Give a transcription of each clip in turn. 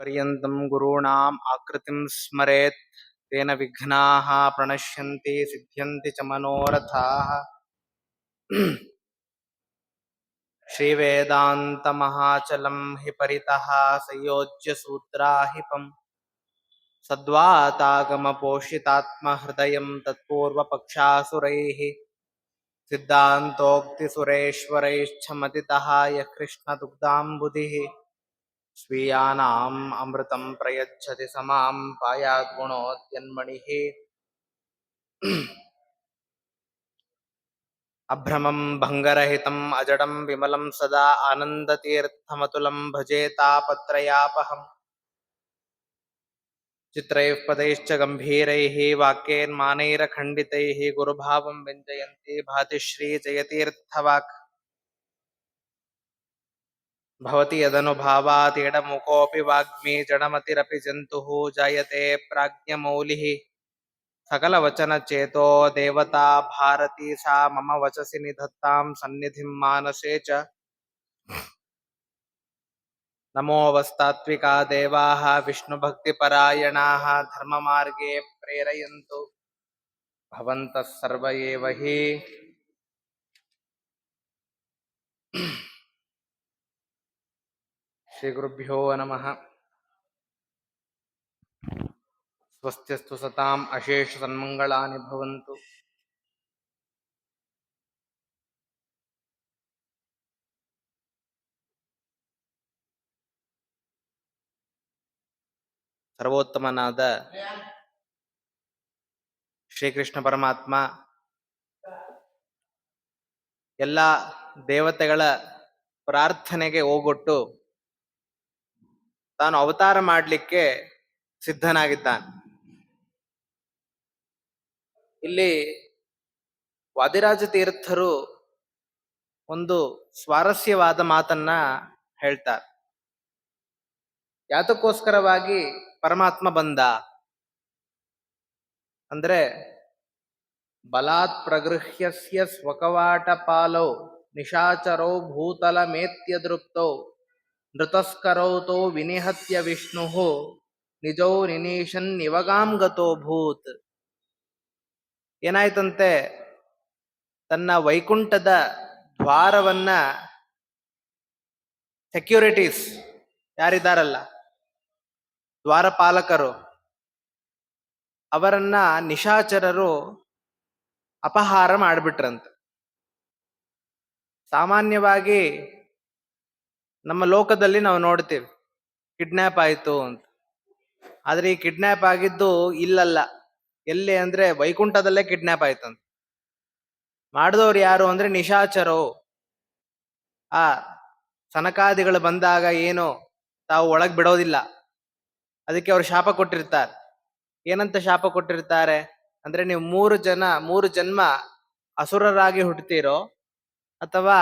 पर्यन्तं गुरूणाम् आकृतिं स्मरेत् तेन विघ्नाः प्रणश्यन्ति सिद्ध्यन्ति च मनोरथाः। श्रीवेदान्तमहाचलं हि परितः संयोज्य सूत्राहिपम् सद्वातागमपोषितात्महृदयं तत्पूर्वपक्षासुरैः सिद्धान्तोक्तिसुरेश्वरैश्चमतितः यः कृष्णदुग्धाम्बुधिः स्वीयानाम् अमृतं प्रयच्छति समां पायाद्गुणोद्यन्मणिः। अभ्रमं भङ्गरहितम् अजडं विमलं सदा आनन्दतीर्थमतुलं भजे तापत्रयापहम्। चित्रैः पदैश्च गम्भीरैः वाक्यैर्मानैरखण्डितैः गुरुभावं व्यञ्जयन्ति भाति श्रीजयतीर्थवाक्। भवति यदनुभावात् एडमुकोऽपि वाग्मी जडमतिरपि जन्तुः जायते प्राज्ञमौलिः। सकलवचनचेतो देवता भारती सा मम वचसि निधत्तां सन्निधिं मानसे च। नमोऽवस्तात्विका देवाः विष्णुभक्तिपरायणाः धर्ममार्गे प्रेरयन्तु भवन्तः सर्व एव हि। श्रीगुरुभ्यो नमः। स्वस्त्यस्तु सताम् अशेषसन्मङ्गलानि भवन्तु। ಸರ್ವೋತ್ತಮನಾದ ಶ್ರೀಕೃಷ್ಣ ಪರಮಾತ್ಮ ಎಲ್ಲ ದೇವತೆಗಳ ಪ್ರಾರ್ಥನೆಗೆ ಓಗೊಟ್ಟು ತಾನು ಅವತಾರ ಮಾಡಲಿಕ್ಕೆ ಸಿದ್ಧನಾಗಿದ್ದಾನೆ. ಇಲ್ಲಿ ವಾದಿರಾಜ ತೀರ್ಥರು ಒಂದು ಸ್ವಾರಸ್ಯವಾದ ಮಾತನ್ನ ಹೇಳ್ತಾರೆ. ಯಾತಕ್ಕೋಸ್ಕರವಾಗಿ ಪರಮಾತ್ಮ ಬಂದ ಅಂದ್ರೆ, ಬಲಾತ್ ಪ್ರಗೃಹ್ಯಸ್ಯ ಸ್ವಕವಾಟ ಪಾಲೌ ನಿಶಾಚರೌ ಭೂತಲಮೇತ್ಯದೃಪ್ತೌ ನೃತಸ್ಕರೌತೋ ವಿನಿಹತ್ಯ ವಿಷ್ಣು ನಿಜೌ ನಿನೀಶನ್ ನಿವಗಾಂ ಗತೋ ಭೂತ್. ಏನಾಯ್ತಂತೆ, ತನ್ನ ವೈಕುಂಠದ ದ್ವಾರವನ್ನ ಸೆಕ್ಯೂರಿಟೀಸ್ ಯಾರಿದ್ದಾರಲ್ಲ, ದ್ವಾರಪಾಲಕರು, ಅವರನ್ನ ನಿಶಾಚರರು ಅಪಹಾರ ಮಾಡಿಬಿಟ್ರಂತೆ. ಸಾಮಾನ್ಯವಾಗಿ ನಮ್ಮ ಲೋಕದಲ್ಲಿ ನಾವು ನೋಡ್ತೀವಿ ಕಿಡ್ನ್ಯಾಪ್ ಆಯಿತು ಅಂತ. ಆದ್ರೆ ಈ ಕಿಡ್ನ್ಯಾಪ್ ಆಗಿದ್ದು ಇಲ್ಲಲ್ಲ, ಎಲ್ಲಿ ಅಂದ್ರೆ ವೈಕುಂಠದಲ್ಲೇ ಕಿಡ್ನ್ಯಾಪ್ ಆಯ್ತಂತ. ಮಾಡಿದವ್ರು ಯಾರು ಅಂದ್ರೆ ನಿಶಾಚರೋ. ಆ ಸನಕಾದಿಗಳು ಬಂದಾಗ ಏನು ತಾವು ಒಳಗ್ ಬಿಡೋದಿಲ್ಲ, ಅದಕ್ಕೆ ಅವ್ರು ಶಾಪ ಕೊಟ್ಟಿರ್ತಾರೆ. ಏನಂತ ಶಾಪ ಕೊಟ್ಟಿರ್ತಾರೆ ಅಂದ್ರೆ, ನೀವು 3 ಜನ್ಮ ಅಸುರರಾಗಿ ಹುಟ್ಟುತ್ತೀರೋ ಅಥವಾ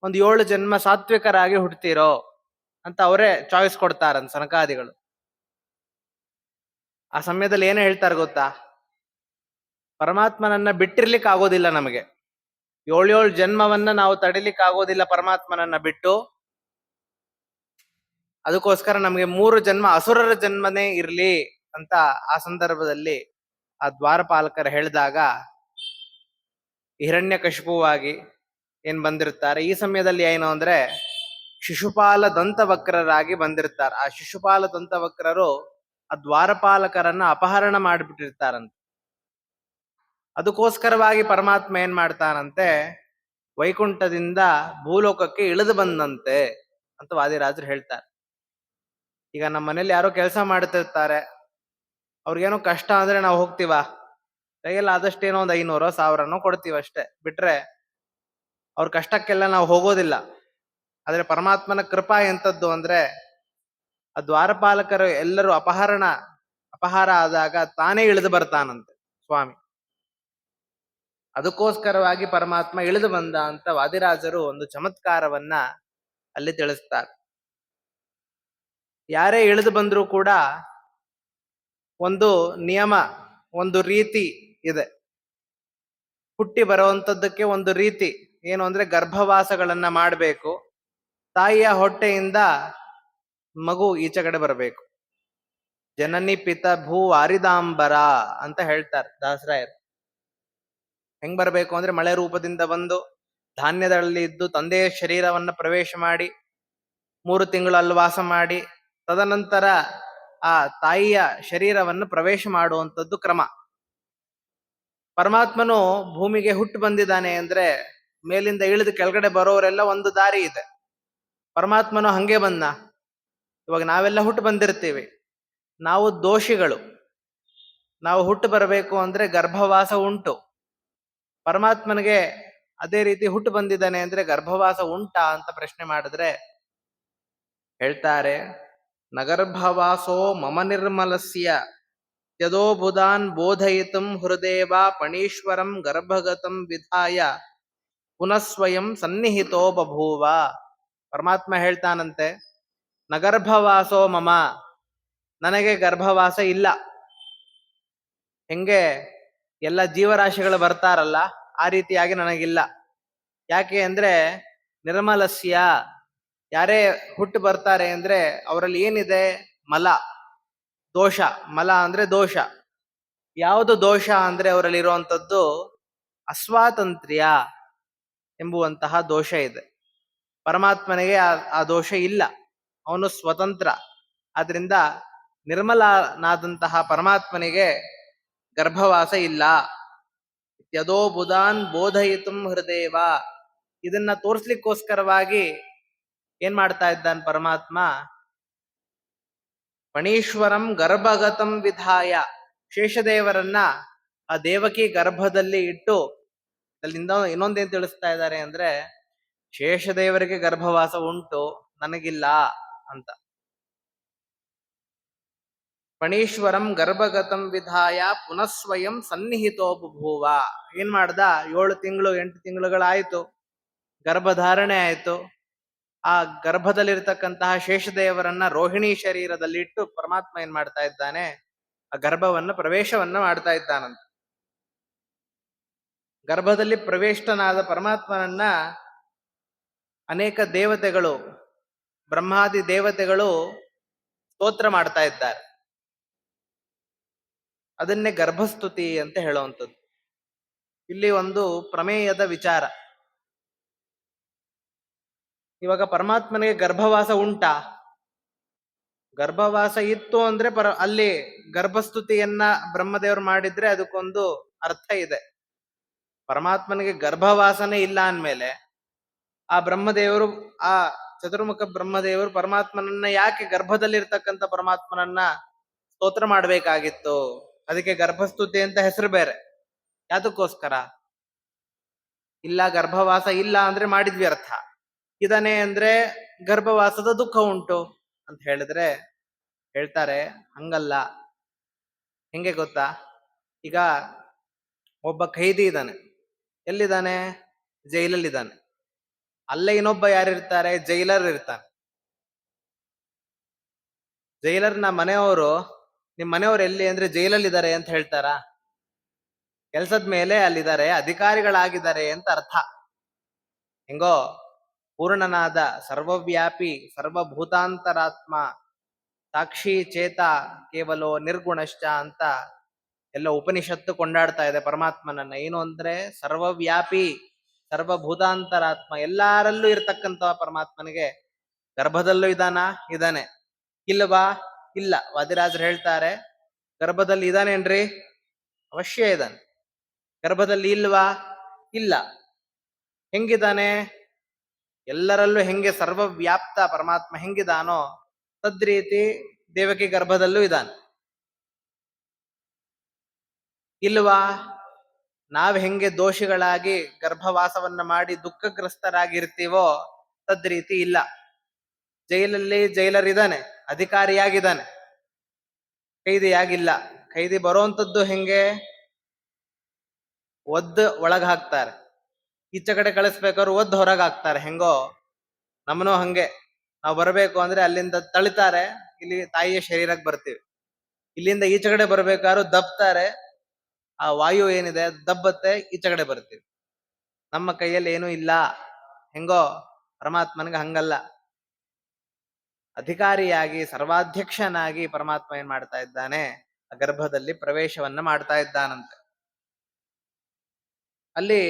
ಒಂದು 7 ಜನ್ಮ ಸಾತ್ವಿಕರಾಗಿ ಹುಟ್ಟುತ್ತೀರೋ ಅಂತ ಅವರೇ ಚಾಯ್ಸ್ ಕೊಡ್ತಾರಂತ ಸನಕಾದಿಗಳು. ಆ ಸಮಯದಲ್ಲಿ ಏನೇ ಹೇಳ್ತಾರೆ ಗೊತ್ತಾ, ಪರಮಾತ್ಮನನ್ನ ಬಿಟ್ಟಿರ್ಲಿಕ್ಕೆ ಆಗೋದಿಲ್ಲ ನಮಗೆ. 7 ಜನ್ಮವನ್ನ ನಾವು ತಡಿಲಿಕ್ಕೆ ಆಗೋದಿಲ್ಲ ಪರಮಾತ್ಮನನ್ನ ಬಿಟ್ಟು. ಅದಕ್ಕೋಸ್ಕರ ನಮಗೆ 3 ಜನ್ಮ ಅಸುರರ ಜನ್ಮನೇ ಇರ್ಲಿ ಅಂತ ಆ ಸಂದರ್ಭದಲ್ಲಿ ಆ ದ್ವಾರಪಾಲಕರು ಹೇಳಿದಾಗ ಹಿರಣ್ಯಕಶಿಪುವಾಗಿ ಏನ್ ಬಂದಿರ್ತಾರೆ. ಈ ಸಮಯದಲ್ಲಿ ಏನು ಅಂದ್ರೆ ಶಿಶುಪಾಲ ದಂತವಕ್ರರಾಗಿ ಬಂದಿರ್ತಾರೆ. ಆ ಶಿಶುಪಾಲ ದಂತವಕ್ರರು ಆ ದ್ವಾರಪಾಲಕರನ್ನ ಅಪಹರಣ ಮಾಡಿಬಿಟ್ಟಿರ್ತಾರಂತೆ. ಅದಕ್ಕೋಸ್ಕರವಾಗಿ ಪರಮಾತ್ಮ ಏನ್ ಮಾಡ್ತಾನಂತೆ, ವೈಕುಂಠದಿಂದ ಭೂಲೋಕಕ್ಕೆ ಇಳಿದು ಬಂದಂತೆ ಅಂತ ವಾದಿರಾಜರು ಹೇಳ್ತಾರೆ. ಈಗ ನಮ್ಮ ಮನೇಲಿ ಯಾರೋ ಕೆಲಸ ಮಾಡ್ತಿರ್ತಾರೆ, ಅವ್ರಿಗೇನೋ ಕಷ್ಟ ಅಂದ್ರೆ ನಾವು ಹೋಗ್ತೀವ, ಕೈಯಲ್ಲಿ ಆದಷ್ಟೇನೋ ಒಂದು 500-1000 ಕೊಡ್ತೀವಿ ಅಷ್ಟೇ, ಬಿಟ್ರೆ ಅವ್ರ ಕಷ್ಟಕ್ಕೆಲ್ಲ ನಾವು ಹೋಗೋದಿಲ್ಲ. ಆದ್ರೆ ಪರಮಾತ್ಮನ ಕೃಪಾ ಎಂತದ್ದು ಅಂದ್ರೆ, ಆ ದ್ವಾರಪಾಲಕರು ಎಲ್ಲರೂ ಅಪಹಾರ ಆದಾಗ ತಾನೇ ಇಳಿದು ಬರ್ತಾನಂತೆ ಸ್ವಾಮಿ. ಅದಕ್ಕೋಸ್ಕರವಾಗಿ ಪರಮಾತ್ಮ ಇಳಿದು ಬಂದ ಅಂತ ವಾದಿರಾಜರು ಒಂದು ಚಮತ್ಕಾರವನ್ನ ಅಲ್ಲಿ ತಿಳಿಸ್ತಾರೆ. ಯಾರೇ ಇಳಿದು ಬಂದ್ರೂ ಕೂಡ ಒಂದು ನಿಯಮ, ಒಂದು ರೀತಿ ಇದೆ. ಹುಟ್ಟಿ ಬರುವಂತದ್ದಕ್ಕೆ ಒಂದು ರೀತಿ ಏನು ಅಂದ್ರೆ, ಗರ್ಭವಾಸಗಳನ್ನ ಮಾಡಬೇಕು. ತಾಯಿಯ ಹೊಟ್ಟೆಯಿಂದ ಮಗು ಈಚೆ ಕಡೆ ಬರಬೇಕು. ಜನನಿ ಪಿತ ಭೂ ವಾರಿದಾಂಬರ ಅಂತ ಹೇಳ್ತಾರೆ ದಾಸರಾಯರು. ಹೆಂಗ್ ಬರಬೇಕು ಅಂದ್ರೆ ಮಳೆ ರೂಪದಿಂದ ಬಂದು ಧಾನ್ಯದಲ್ಲಿ ಇದ್ದು ತಂದೆಯ ಶರೀರವನ್ನ ಪ್ರವೇಶ ಮಾಡಿ 3 ತಿಂಗಳು ಅಲ್ಲಿ ವಾಸ ಮಾಡಿ ತದನಂತರ ಆ ತಾಯಿಯ ಶರೀರವನ್ನು ಪ್ರವೇಶ ಮಾಡುವಂಥದ್ದು ಕ್ರಮ. ಪರಮಾತ್ಮನು ಭೂಮಿಗೆ ಹುಟ್ಟು ಬಂದಿದ್ದಾನೆ ಅಂದ್ರೆ ಮೇಲಿಂದ ಇಳಿದು ಕೆಳಗಡೆ ಬರೋರೆಲ್ಲ ಒಂದು ದಾರಿ ಇದೆ. ಪರಮಾತ್ಮನು ಹಂಗೆ ಬಂದ. ಇವಾಗ ನಾವೆಲ್ಲ ಹುಟ್ಟು ಬಂದಿರ್ತೀವಿ, ನಾವು ದೋಷಿಗಳು. ನಾವು ಹುಟ್ಟು ಬರಬೇಕು ಅಂದ್ರೆ ಗರ್ಭವಾಸ ಉಂಟು. ಪರಮಾತ್ಮನಿಗೆ ಅದೇ ರೀತಿ ಹುಟ್ಟು ಬಂದಿದ್ದಾನೆ ಅಂದ್ರೆ ಗರ್ಭವಾಸ ಉಂಟಾ ಅಂತ ಪ್ರಶ್ನೆ ಮಾಡಿದ್ರೆ ಹೇಳ್ತಾರೆ, ನಗರ್ಭವಾಸೋ ಮಮ ನಿರ್ಮಲಸ್ಯ ಯದೋ ಬುಧಾನ್ ಬೋಧಯಿತಂ ಹೃದೇವ ಪಣೀಶ್ವರಂ ಗರ್ಭಗತಂ ವಿಧಾಯ ಪುನಃಸ್ವಯಂ ಸನ್ನಿಹಿತೋ ಬಭೂವ. ಪರಮಾತ್ಮ ಹೇಳ್ತಾನಂತೆ, ನಗರ್ಭವಾಸೋ ಮಮ, ನನಗೆ ಗರ್ಭವಾಸ ಇಲ್ಲ. ಹೆಂಗೆ ಎಲ್ಲ ಜೀವರಾಶಿಗಳು ಬರ್ತಾರಲ್ಲ ಆ ರೀತಿಯಾಗಿ ನನಗಿಲ್ಲ. ಯಾಕೆ ಅಂದ್ರೆ ನಿರ್ಮಲಸ್ಯ, ಯಾರೇ ಹುಟ್ಟು ಬರ್ತಾರೆ ಅಂದ್ರೆ ಅವರಲ್ಲಿ ಏನಿದೆ? ಮಲ, ದೋಷ. ಮಲ ಅಂದ್ರೆ ದೋಷ. ಯಾವುದು ದೋಷ ಅಂದ್ರೆ ಅವರಲ್ಲಿ ಇರುವಂತದ್ದು ಅಸ್ವಾತಂತ್ರ್ಯ ಎಂಬುವಂತಹ ದೋಷ ಇದೆ. ಪರಮಾತ್ಮನಿಗೆ ಆ ದೋಷ ಇಲ್ಲ, ಅವನು ಸ್ವತಂತ್ರ. ಆದ್ರಿಂದ ನಿರ್ಮಲನಾದಂತಹ ಪರಮಾತ್ಮನಿಗೆ ಗರ್ಭವಾಸ ಇಲ್ಲ. ಯದೋ ಬುಧಾನ್ ಬೋಧಯಿತುಂ ಹೃದೇವ, ಇದನ್ನ ತೋರ್ಸ್ಲಿಕ್ಕೋಸ್ಕರವಾಗಿ ಏನ್ ಮಾಡ್ತಾ ಇದ್ದಾನೆ ಪರಮಾತ್ಮ? ಪಣೀಶ್ವರಂ ಗರ್ಭಗತಂ ವಿಧಾಯ, ಶೇಷದೇವರನ್ನ ಆ ದೇವಕಿ ಗರ್ಭದಲ್ಲಿ ಇಟ್ಟು, ಅಲ್ಲಿಂದ ಇನ್ನೊಂದೇನ್ ತಿಳಿಸ್ತಾ ಇದ್ದಾರೆ ಅಂದ್ರೆ ಶೇಷದೇವರಿಗೆ ಗರ್ಭವಾಸ ಉಂಟು, ನನಗಿಲ್ಲ ಅಂತ. ಪಣೀಶ್ವರಂ ಗರ್ಭಗತಂ ವಿಧಾಯ ಪುನಃಸ್ವಯಂ ಸನ್ನಿಹಿತೋ ಬಭೂವ. ಏನ್ ಮಾಡ್ದ? 7 ತಿಂಗಳು 8 ತಿಂಗಳುಗಳಾಯ್ತು, ಗರ್ಭಧಾರಣೆ ಆಯ್ತು. ಆ ಗರ್ಭದಲ್ಲಿರ್ತಕ್ಕಂತಹ ಶೇಷದೇವರನ್ನ ರೋಹಿಣಿ ಶರೀರದಲ್ಲಿಟ್ಟು ಪರಮಾತ್ಮ ಏನ್ ಮಾಡ್ತಾ ಇದ್ದಾನೆ? ಆ ಗರ್ಭವನ್ನ ಪ್ರವೇಶವನ್ನ ಮಾಡ್ತಾ ಇದ್ದಾನಂತ. ಗರ್ಭದಲ್ಲಿ ಪ್ರವೇಶನಾದ ಪರಮಾತ್ಮನನ್ನ ಅನೇಕ ದೇವತೆಗಳು, ಬ್ರಹ್ಮಾದಿ ದೇವತೆಗಳು ಸ್ತೋತ್ರ ಮಾಡ್ತಾ ಇದ್ದಾರೆ. ಅದನ್ನೇ ಗರ್ಭಸ್ತುತಿ ಅಂತ ಹೇಳುವಂಥದ್ದು. ಇಲ್ಲಿ ಒಂದು ಪ್ರಮೇಯದ ವಿಚಾರ. ಇವಾಗ ಪರಮಾತ್ಮನಿಗೆ ಗರ್ಭವಾಸ ಉಂಟಾ? ಗರ್ಭವಾಸ ಇತ್ತು ಅಂದ್ರೆ ಅಲ್ಲಿ ಗರ್ಭಸ್ತುತಿಯನ್ನ ಬ್ರಹ್ಮದೇವರು ಮಾಡಿದ್ರೆ ಅದಕ್ಕೊಂದು ಅರ್ಥ ಇದೆ. ಪರಮಾತ್ಮನಿಗೆ ಗರ್ಭವಾಸನೆ ಇಲ್ಲ ಅಂದ್ಮೇಲೆ ಆ ಬ್ರಹ್ಮದೇವರು, ಆ ಚತುರ್ಮುಖ ಬ್ರಹ್ಮದೇವರು ಪರಮಾತ್ಮನನ್ನ ಯಾಕೆ ಗರ್ಭದಲ್ಲಿರ್ತಕ್ಕಂಥ ಪರಮಾತ್ಮನನ್ನ ಸ್ತೋತ್ರ ಮಾಡ್ಬೇಕಾಗಿತ್ತು? ಅದಕ್ಕೆ ಗರ್ಭಸ್ತುತಿ ಅಂತ ಹೆಸರು ಬೇರೆ. ಯಾತಕ್ಕೋಸ್ಕರ? ಇಲ್ಲ ಗರ್ಭವಾಸ ಇಲ್ಲ ಅಂದ್ರೆ ಮಾಡಿದ್ವಿ ಅರ್ಥ, ಇದನ್ನೇ ಅಂದ್ರೆ ಗರ್ಭವಾಸದ ದುಃಖ ಉಂಟು ಅಂತ ಹೇಳಿದ್ರೆ ಹೇಳ್ತಾರೆ ಹಂಗಲ್ಲ. ಹೆಂಗೆ ಗೊತ್ತಾ? ಈಗ ಒಬ್ಬ ಖೈದಿ ಇದ್ದಾನೆ. ಎಲ್ಲಿದ್ದಾನೆ? ಜೈಲಲ್ಲಿದ್ದಾನೆ. ಅಲ್ಲೇ ಇನ್ನೊಬ್ಬ ಯಾರಿರ್ತಾರೆ? ಜೈಲರ್ ಇರ್ತಾನೆ. ಜೈಲರ್ನ ಮನೆಯವರು ನಿಮ್ ಮನೆಯವರು ಎಲ್ಲಿ ಅಂದ್ರೆ ಜೈಲಲ್ಲಿದ್ದಾರೆ ಅಂತ ಹೇಳ್ತಾರ? ಕೆಲ್ಸದ ಮೇಲೆ ಅಲ್ಲಿದ್ದಾರೆ, ಅಧಿಕಾರಿಗಳಾಗಿದ್ದಾರೆ ಅಂತ ಅರ್ಥ. ಹೆಂಗೋ ಪೂರ್ಣನಾದ ಸರ್ವವ್ಯಾಪಿ ಸರ್ವಭೂತಾಂತರಾತ್ಮ ಸಾಕ್ಷಿ ಚೇತ ಕೇವಲೋ ನಿರ್ಗುಣಶ್ಚ ಅಂತ ಎಲ್ಲ ಉಪನಿಷತ್ತು ಕೊಂಡಾಡ್ತಾ ಇದೆ ಪರಮಾತ್ಮನನ್ನ. ಏನು ಅಂದ್ರೆ ಸರ್ವವ್ಯಾಪಿ ಸರ್ವಭೂತಾಂತರಾತ್ಮ, ಎಲ್ಲಾರಲ್ಲೂ ಇರ್ತಕ್ಕಂಥ ಪರಮಾತ್ಮನಿಗೆ ಗರ್ಭದಲ್ಲೂ ಇದಾನೆ. ಇಲ್ಲವಾ? ಇಲ್ಲ. ವಾದಿರಾಜರು ಹೇಳ್ತಾರೆ ಗರ್ಭದಲ್ಲಿ ಇದಾನೇನ್ರಿ? ಅವಶ್ಯ ಇದ್ದಾನೆ. ಗರ್ಭದಲ್ಲಿ ಇಲ್ವಾ? ಇಲ್ಲ. ಹೆಂಗಿದ್ದಾನೆ? ಎಲ್ಲರಲ್ಲೂ ಹೆಂಗೆ ಸರ್ವವ್ಯಾಪ್ತ ಪರಮಾತ್ಮ ಹೆಂಗಿದಾನೋ ತದ್ರೀತಿ ದೇವಕಿ ಗರ್ಭದಲ್ಲೂ ಇದ್ದಾನೆ. ಇಲ್ವಾ? ನಾವ್ ಹೆಂಗೆ ದೋಷಿಗಳಾಗಿ ಗರ್ಭವಾಸವನ್ನ ಮಾಡಿ ದುಃಖಗ್ರಸ್ತರಾಗಿರ್ತೀವೋ ತದ್ರೀತಿ ಇಲ್ಲ. ಜೈಲಲ್ಲಿ ಜೈಲರ್ ಇದ್ದಾನೆ, ಅಧಿಕಾರಿಯಾಗಿದ್ದಾನೆ, ಖೈದಿಯಾಗಿಲ್ಲ. ಖೈದಿ ಬರೋಂಥದ್ದು ಹೆಂಗೆ? ಒದ್ದು ಒಳಗ್ ಹಾಕ್ತಾರೆ, ಈಚೆ ಕಡೆ ಕಳಿಸ್ಬೇಕಾದ್ರು ಒದ್ದು ಹೊರಗೆ ಹಾಕ್ತಾರೆ. ಹೆಂಗೋ ನಮ್ಮನೂ ಹಂಗೆ. ನಾವು ಬರಬೇಕು ಅಂದ್ರೆ ಅಲ್ಲಿಂದ ತಳಿತಾರೆ, ಇಲ್ಲಿ ತಾಯಿಯ ಶರೀರಕ್ಕೆ ಬರ್ತೀವಿ. ಇಲ್ಲಿಂದ ಈಚೆ ಕಡೆ ಬರ್ಬೇಕಾದ್ರು ದಬ್ತಾರೆ, ಆ ವಾಯು ಏನಿದೆ ದಬ್ಬತ್ತೆ, ಈಚೆ ಕಡೆ ಬರ್ತೀವಿ. ನಮ್ಮ ಕೈಯಲ್ಲಿ ಏನೂ ಇಲ್ಲ. ಹೆಂಗೋ ಪರಮಾತ್ಮನಿಗೆ ಹಂಗಲ್ಲ. ಅಧಿಕಾರಿಯಾಗಿ ಸರ್ವಾಧ್ಯಕ್ಷನಾಗಿ ಪರಮಾತ್ಮ ಏನ್ ಮಾಡ್ತಾ ಇದ್ದಾನೆ, ಆ ಗರ್ಭದಲ್ಲಿ ಪ್ರವೇಶವನ್ನ ಮಾಡ್ತಾ ಇದ್ದಾನಂತೆ. ಅಲ್ಲಿ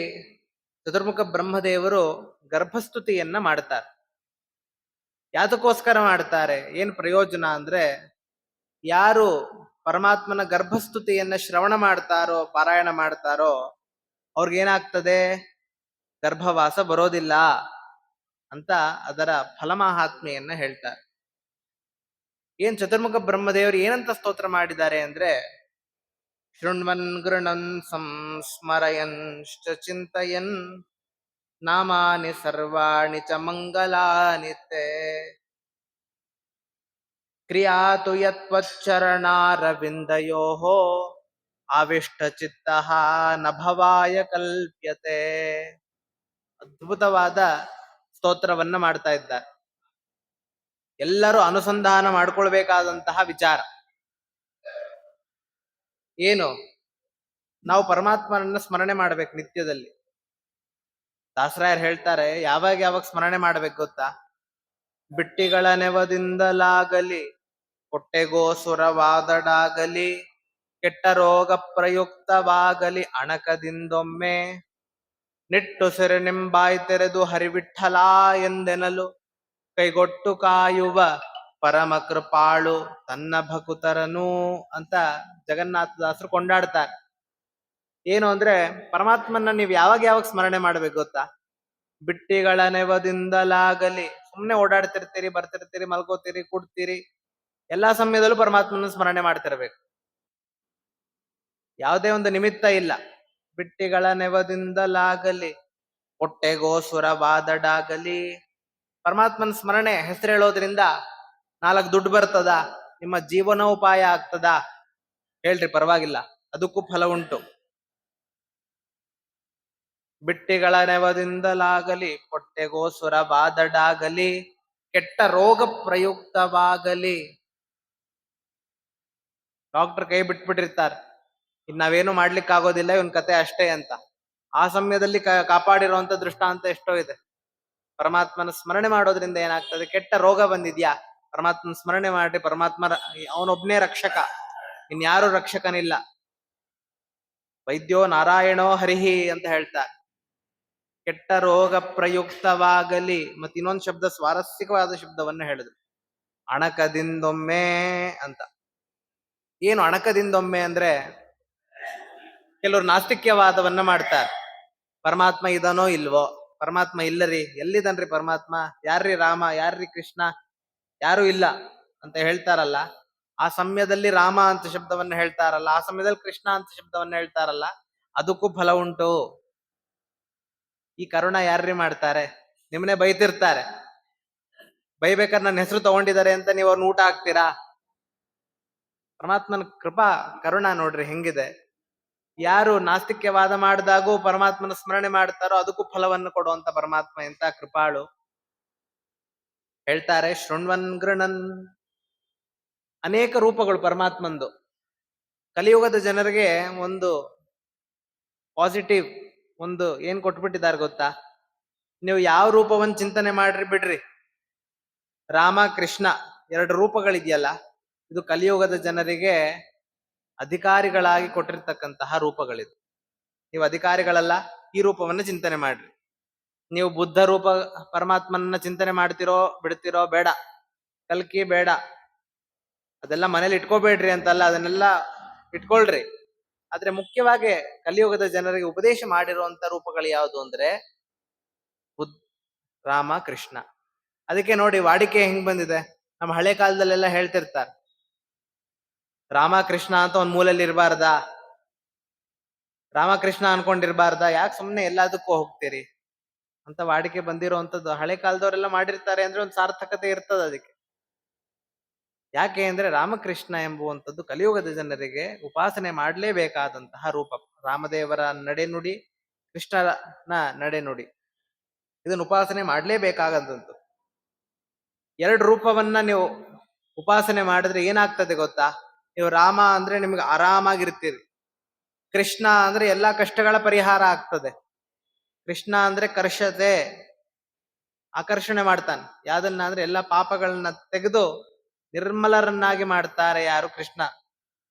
ಚತುರ್ಮುಖ ಬ್ರಹ್ಮದೇವರು ಗರ್ಭಸ್ತುತಿಯನ್ನ ಮಾಡ್ತಾರೆ. ಯಾತಕ್ಕೋಸ್ಕರ ಮಾಡ್ತಾರೆ, ಏನ್ ಪ್ರಯೋಜನ ಅಂದ್ರೆ, ಯಾರು ಪರಮಾತ್ಮನ ಗರ್ಭಸ್ತುತಿಯನ್ನ ಶ್ರವಣ ಮಾಡ್ತಾರೋ, ಪಾರಾಯಣ ಮಾಡ್ತಾರೋ, ಅವ್ರಿಗೇನಾಗ್ತದೆ, ಗರ್ಭವಾಸ ಬರೋದಿಲ್ಲ ಅಂತ ಅದರ ಫಲಮಾಹಾತ್ಮೆಯನ್ನ ಹೇಳ್ತಾರೆ. ಏನ್ ಚತುರ್ಮುಖ ಬ್ರಹ್ಮದೇವರು ಏನಂತ ಸ್ತೋತ್ರ ಮಾಡಿದ್ದಾರೆ ಅಂದ್ರೆ, ಶೃಣ್ವನ್ ಗೃಣನ್ ಸಂಸ್ಮರಯನ್ ಚಿಂತಯನ್ ನಾಮಾನಿ ಸರ್ವಾಣಿ ಚ ಮಂಗಲಾನಿ ತೇ ಕ್ರಿಯಾತು ಯತ್ವಚ್ಚರಣಾರವಿಂದಯೋಃ ಆವಿಷ್ಟ ಚಿತ್ತಃ ನಭವಾಯ ಕಲ್ಪ್ಯತೆ. ಅದ್ಭುತವಾದ ಸ್ತೋತ್ರವನ್ನ ಮಾಡ್ತಾ ಇದ್ದಾರೆ. ಎಲ್ಲರೂ ಅನುಸಂಧಾನ ಮಾಡ್ಕೊಳ್ಬೇಕಾದಂತಹ ವಿಚಾರ ಏನು, ನಾವು ಪರಮಾತ್ಮನನ್ನ ಸ್ಮರಣೆ ಮಾಡ್ಬೇಕು ನಿತ್ಯದಲ್ಲಿ. ದಾಸರಾಯರು ಹೇಳ್ತಾರೆ, ಯಾವಾಗ ಯಾವಾಗ ಸ್ಮರಣೆ ಮಾಡ್ಬೇಕು ಗೊತ್ತಾ, ಬಿಟ್ಟಿಗಳ ನೆವದಿಂದಲಾಗಲಿ, ಹೊಟ್ಟೆಗೋ ಸುರವಾದಡಾಗಲಿ, ಕೆಟ್ಟ ರೋಗ ಪ್ರಯುಕ್ತವಾಗಲಿ, ಅಣಕದಿಂದೊಮ್ಮೆ ನಿಟ್ಟುಸಿರು ನಿಂಬಾಯಿ ತೆರೆದು ಹರಿವಿಠಲ ಎಂದೆನಲು, ಕೈಗೊಟ್ಟು ಕಾಯುವ ಪರಮ ಕೃಪಾಳು ತನ್ನ ಭಕುತರನು ಅಂತ ಜಗನ್ನಾಥದಾಸರು ಕೊಂಡಾಡ್ತಾರೆ. ಏನು ಅಂದ್ರೆ, ಪರಮಾತ್ಮನ ನೀವು ಯಾವಾಗ ಯಾವಾಗ ಸ್ಮರಣೆ ಮಾಡ್ಬೇಕು ಗೊತ್ತಾ, ಬಿಟ್ಟಿಗಳ ನೆವದಿಂದಲಾಗಲಿ, ಸುಮ್ಮನೆ ಓಡಾಡ್ತಿರ್ತೀರಿ, ಬರ್ತಿರ್ತೀರಿ, ಮಲ್ಕೋತೀರಿ, ಕೂಡ್ತೀರಿ, ಎಲ್ಲಾ ಸಮಯದಲ್ಲೂ ಪರಮಾತ್ಮನ ಸ್ಮರಣೆ ಮಾಡ್ತಿರ್ಬೇಕು. ಯಾವುದೇ ಒಂದು ನಿಮಿತ್ತ ಇಲ್ಲ. ಬಿಟ್ಟಿಗಳ ನೆವದಿಂದಲಾಗಲಿ, ಹೊಟ್ಟೆಗೋ ಸುರವಾದಡಾಗಲಿ. ಪರಮಾತ್ಮನ ಸ್ಮರಣೆ ಹೆಸರು ಹೇಳೋದ್ರಿಂದ 4 ದುಡ್ಡು ಬರ್ತದ, ನಿಮ್ಮ ಜೀವನೋಪಾಯ ಆಗ್ತದ, ಹೇಳ್ರಿ ಪರವಾಗಿಲ್ಲ, ಅದಕ್ಕೂ ಫಲ ಉಂಟು. ಬಿಟ್ಟಿಗಳ ನೆವದಿಂದಲಾಗಲಿ, ಹೊಟ್ಟೆಗೋ ಸುರವಾದಡಾಗಲಿ, ಕೆಟ್ಟ ರೋಗ ಪ್ರಯುಕ್ತವಾಗಲಿ. ಡಾಕ್ಟರ್ ಕೈ ಬಿಟ್ಬಿಟ್ಟಿರ್ತಾರೆ, ಇನ್ ನಾವೇನು ಮಾಡ್ಲಿಕ್ಕಾಗೋದಿಲ್ಲ, ಇವನ್ ಕತೆ ಅಷ್ಟೇ ಅಂತ. ಆ ಸಮಯದಲ್ಲಿ ಕಾಪಾಡಿರುವಂತ ದೃಷ್ಟಾಂತ ಎಷ್ಟೋ ಇದೆ. ಪರಮಾತ್ಮನ ಸ್ಮರಣೆ ಮಾಡೋದ್ರಿಂದ ಏನಾಗ್ತದೆ, ಕೆಟ್ಟ ರೋಗ ಬಂದಿದ್ಯಾ, ಪರಮಾತ್ಮನ ಸ್ಮರಣೆ ಮಾಡಿ, ಪರಮಾತ್ಮ ಅವನೊಬ್ನೇ ರಕ್ಷಕ, ಇನ್ಯಾರು ರಕ್ಷಕನಿಲ್ಲ. ವೈದ್ಯೋ ನಾರಾಯಣೋ ಹರಿಹಿ ಅಂತ ಹೇಳ್ತಾರೆ. ಕೆಟ್ಟ ರೋಗ ಪ್ರಯುಕ್ತವಾಗಲಿ. ಮತ್ತೆ ಇನ್ನೊಂದು ಶಬ್ದ, ಸ್ವಾರಸ್ಯಕವಾದ ಶಬ್ದವನ್ನು ಹೇಳಿದ್ರು, ಅಣಕದಿಂದೊಮ್ಮೆ ಅಂತ. ಏನು ಅಣಕದಿಂದೊಮ್ಮೆ ಅಂದ್ರೆ, ಕೆಲವರು ನಾಸ್ತಿಕ್ಯವಾದವನ್ನ ಮಾಡ್ತಾರೆ. ಪರಮಾತ್ಮ ಇದನೋ ಇಲ್ವೋ, ಪರಮಾತ್ಮ ಇಲ್ಲರಿ, ಎಲ್ಲಿದನ್ರಿ ಪರಮಾತ್ಮ, ಯಾರ್ರಿ ರಾಮ, ಯಾರ್ರಿ ಕೃಷ್ಣ, ಯಾರು ಇಲ್ಲ ಅಂತ ಹೇಳ್ತಾರಲ್ಲ. ಆ ಸಮಯದಲ್ಲಿ ರಾಮ ಅಂತ ಶಬ್ದವನ್ನ ಹೇಳ್ತಾರಲ್ಲ, ಆ ಸಮಯದಲ್ಲಿ ಕೃಷ್ಣ ಅಂತ ಶಬ್ದವನ್ನ ಹೇಳ್ತಾರಲ್ಲ, ಅದಕ್ಕೂ ಫಲ ಉಂಟು. ಈ ಕರುಣ ಯಾರ್ರಿ ಮಾಡ್ತಾರೆ, ನಿಮ್ಮನೆ ಬೈತಿರ್ತಾರೆ, ಬೈಬೇಕಾದ್ರೆ ನನ್ನ ಹೆಸರು ತಗೊಂಡಿದ್ದಾರೆ ಅಂತ ನೀವು ಅವ್ರನ್ನ ಊಟ ಹಾಕ್ತೀರಾ? ಪರಮಾತ್ಮನ ಕೃಪಾ ಕರುಣ ನೋಡ್ರಿ ಹೆಂಗಿದೆ. ಯಾರು ನಾಸ್ತಿಕ್ಯವಾದ ಮಾಡಿದಾಗೂ ಪರಮಾತ್ಮನ ಸ್ಮರಣೆ ಮಾಡ್ತಾರೋ ಅದಕ್ಕೂ ಫಲವನ್ನು ಕೊಡುವಂತ ಪರಮಾತ್ಮ ಎಂತ ಕೃಪಾಳು. ಹೇಳ್ತಾರೆ, ಶೃಣ್ವನ್ ಗೃಣನ್. ಅನೇಕ ರೂಪಗಳು ಪರಮಾತ್ಮಂದು. ಕಲಿಯುಗದ ಜನರಿಗೆ ಒಂದು ಪಾಸಿಟಿವ್ ಒಂದು ಏನ್ ಕೊಟ್ಬಿಟ್ಟಿದ್ದಾರೆ ಗೊತ್ತಾ, ನೀವು ಯಾವ ರೂಪವನ್ನು ಚಿಂತನೆ ಮಾಡ್ರಿ ಬಿಡ್ರಿ, ರಾಮ ಕೃಷ್ಣ 2 ರೂಪಗಳಿದೆಯಲ್ಲ, ಇದು ಕಲಿಯುಗದ ಜನರಿಗೆ ಅಧಿಕಾರಿಗಳಾಗಿ ಕೊಟ್ಟಿರ್ತಕ್ಕಂತಹ ರೂಪಗಳಿದು. ನೀವು ಅಧಿಕಾರಿಗಳಲ್ಲ, ಈ ರೂಪವನ್ನು ಚಿಂತನೆ ಮಾಡ್ರಿ. ನೀವು ಬುದ್ಧ ರೂಪ ಪರಮಾತ್ಮನ ಚಿಂತನೆ ಮಾಡ್ತಿರೋ ಬಿಡ್ತಿರೋ ಬೇಡ, ಕಲ್ಕಿ ಬೇಡ, ಅದೆಲ್ಲ ಮನೇಲಿ ಇಟ್ಕೋಬೇಡ್ರಿ ಅಂತಲ್ಲ, ಅದನ್ನೆಲ್ಲ ಇಟ್ಕೊಳ್ರಿ. ಆದ್ರೆ ಮುಖ್ಯವಾಗಿ ಕಲಿಯುಗದ ಜನರಿಗೆ ಉಪದೇಶ ಮಾಡಿರುವಂತ ರೂಪಗಳು ಯಾವುದು ಅಂದ್ರೆ ಬುದ್ಧ, ರಾಮ, ಕೃಷ್ಣ. ಅದಕ್ಕೆ ನೋಡಿ ವಾಡಿಕೆ ಹೆಂಗ್ ಬಂದಿದೆ, ನಮ್ಮ ಹಳೆ ಕಾಲದಲ್ಲೆಲ್ಲ ಹೇಳ್ತಿರ್ತಾರೆ, ರಾಮಕೃಷ್ಣ ಅಂತ ಒಂದ್ ಮೂಲೆಯಲ್ಲಿ ಇರಬಾರ್ದಾ, ರಾಮಕೃಷ್ಣ ಅನ್ಕೊಂಡಿರ್ಬಾರ್ದಾ, ಯಾಕೆ ಸುಮ್ನೆ ಎಲ್ಲದಕ್ಕೂ ಹೋಗ್ತೀರಿ ಅಂತ ವಾಡಿಕೆ ಬಂದಿರುವಂತದ್ದು. ಹಳೆ ಕಾಲದವರೆಲ್ಲ ಮಾಡಿರ್ತಾರೆ ಅಂದ್ರೆ ಒಂದು ಸಾರ್ಥಕತೆ ಇರ್ತದ ಅದಕ್ಕೆ. ಯಾಕೆ ಅಂದ್ರೆ ರಾಮಕೃಷ್ಣ ಎಂಬುವಂಥದ್ದು ಕಲಿಯುಗದ ಜನರಿಗೆ ಉಪಾಸನೆ ಮಾಡಲೇಬೇಕಾದಂತಹ ರೂಪ. ರಾಮದೇವರ ನಡೆನುಡಿ, ಕೃಷ್ಣನ ನಡೆನುಡಿ, ಇದನ್ನು ಉಪಾಸನೆ ಮಾಡಲೇಬೇಕಾಗಂಥದ್ದು. 2 ರೂಪವನ್ನ ನೀವು ಉಪಾಸನೆ ಮಾಡಿದ್ರೆ ಏನಾಗ್ತದೆ ಗೊತ್ತಾ, ನೀವು ರಾಮ ಅಂದ್ರೆ ನಿಮ್ಗೆ ಆರಾಮಾಗಿರ್ತೀರಿ, ಕೃಷ್ಣ ಅಂದ್ರೆ ಎಲ್ಲಾ ಕಷ್ಟಗಳ ಪರಿಹಾರ ಆಗ್ತದೆ. ಕೃಷ್ಣ ಅಂದ್ರೆ ಕರ್ಷತೆ, ಆಕರ್ಷಣೆ ಮಾಡ್ತಾನೆ. ಯಾವ್ದನ್ನ ಅಂದ್ರೆ ಎಲ್ಲ ಪಾಪಗಳನ್ನ ತೆಗೆದು ನಿರ್ಮಲರನ್ನಾಗಿ ಮಾಡ್ತಾರೆ ಯಾರು? ಕೃಷ್ಣ.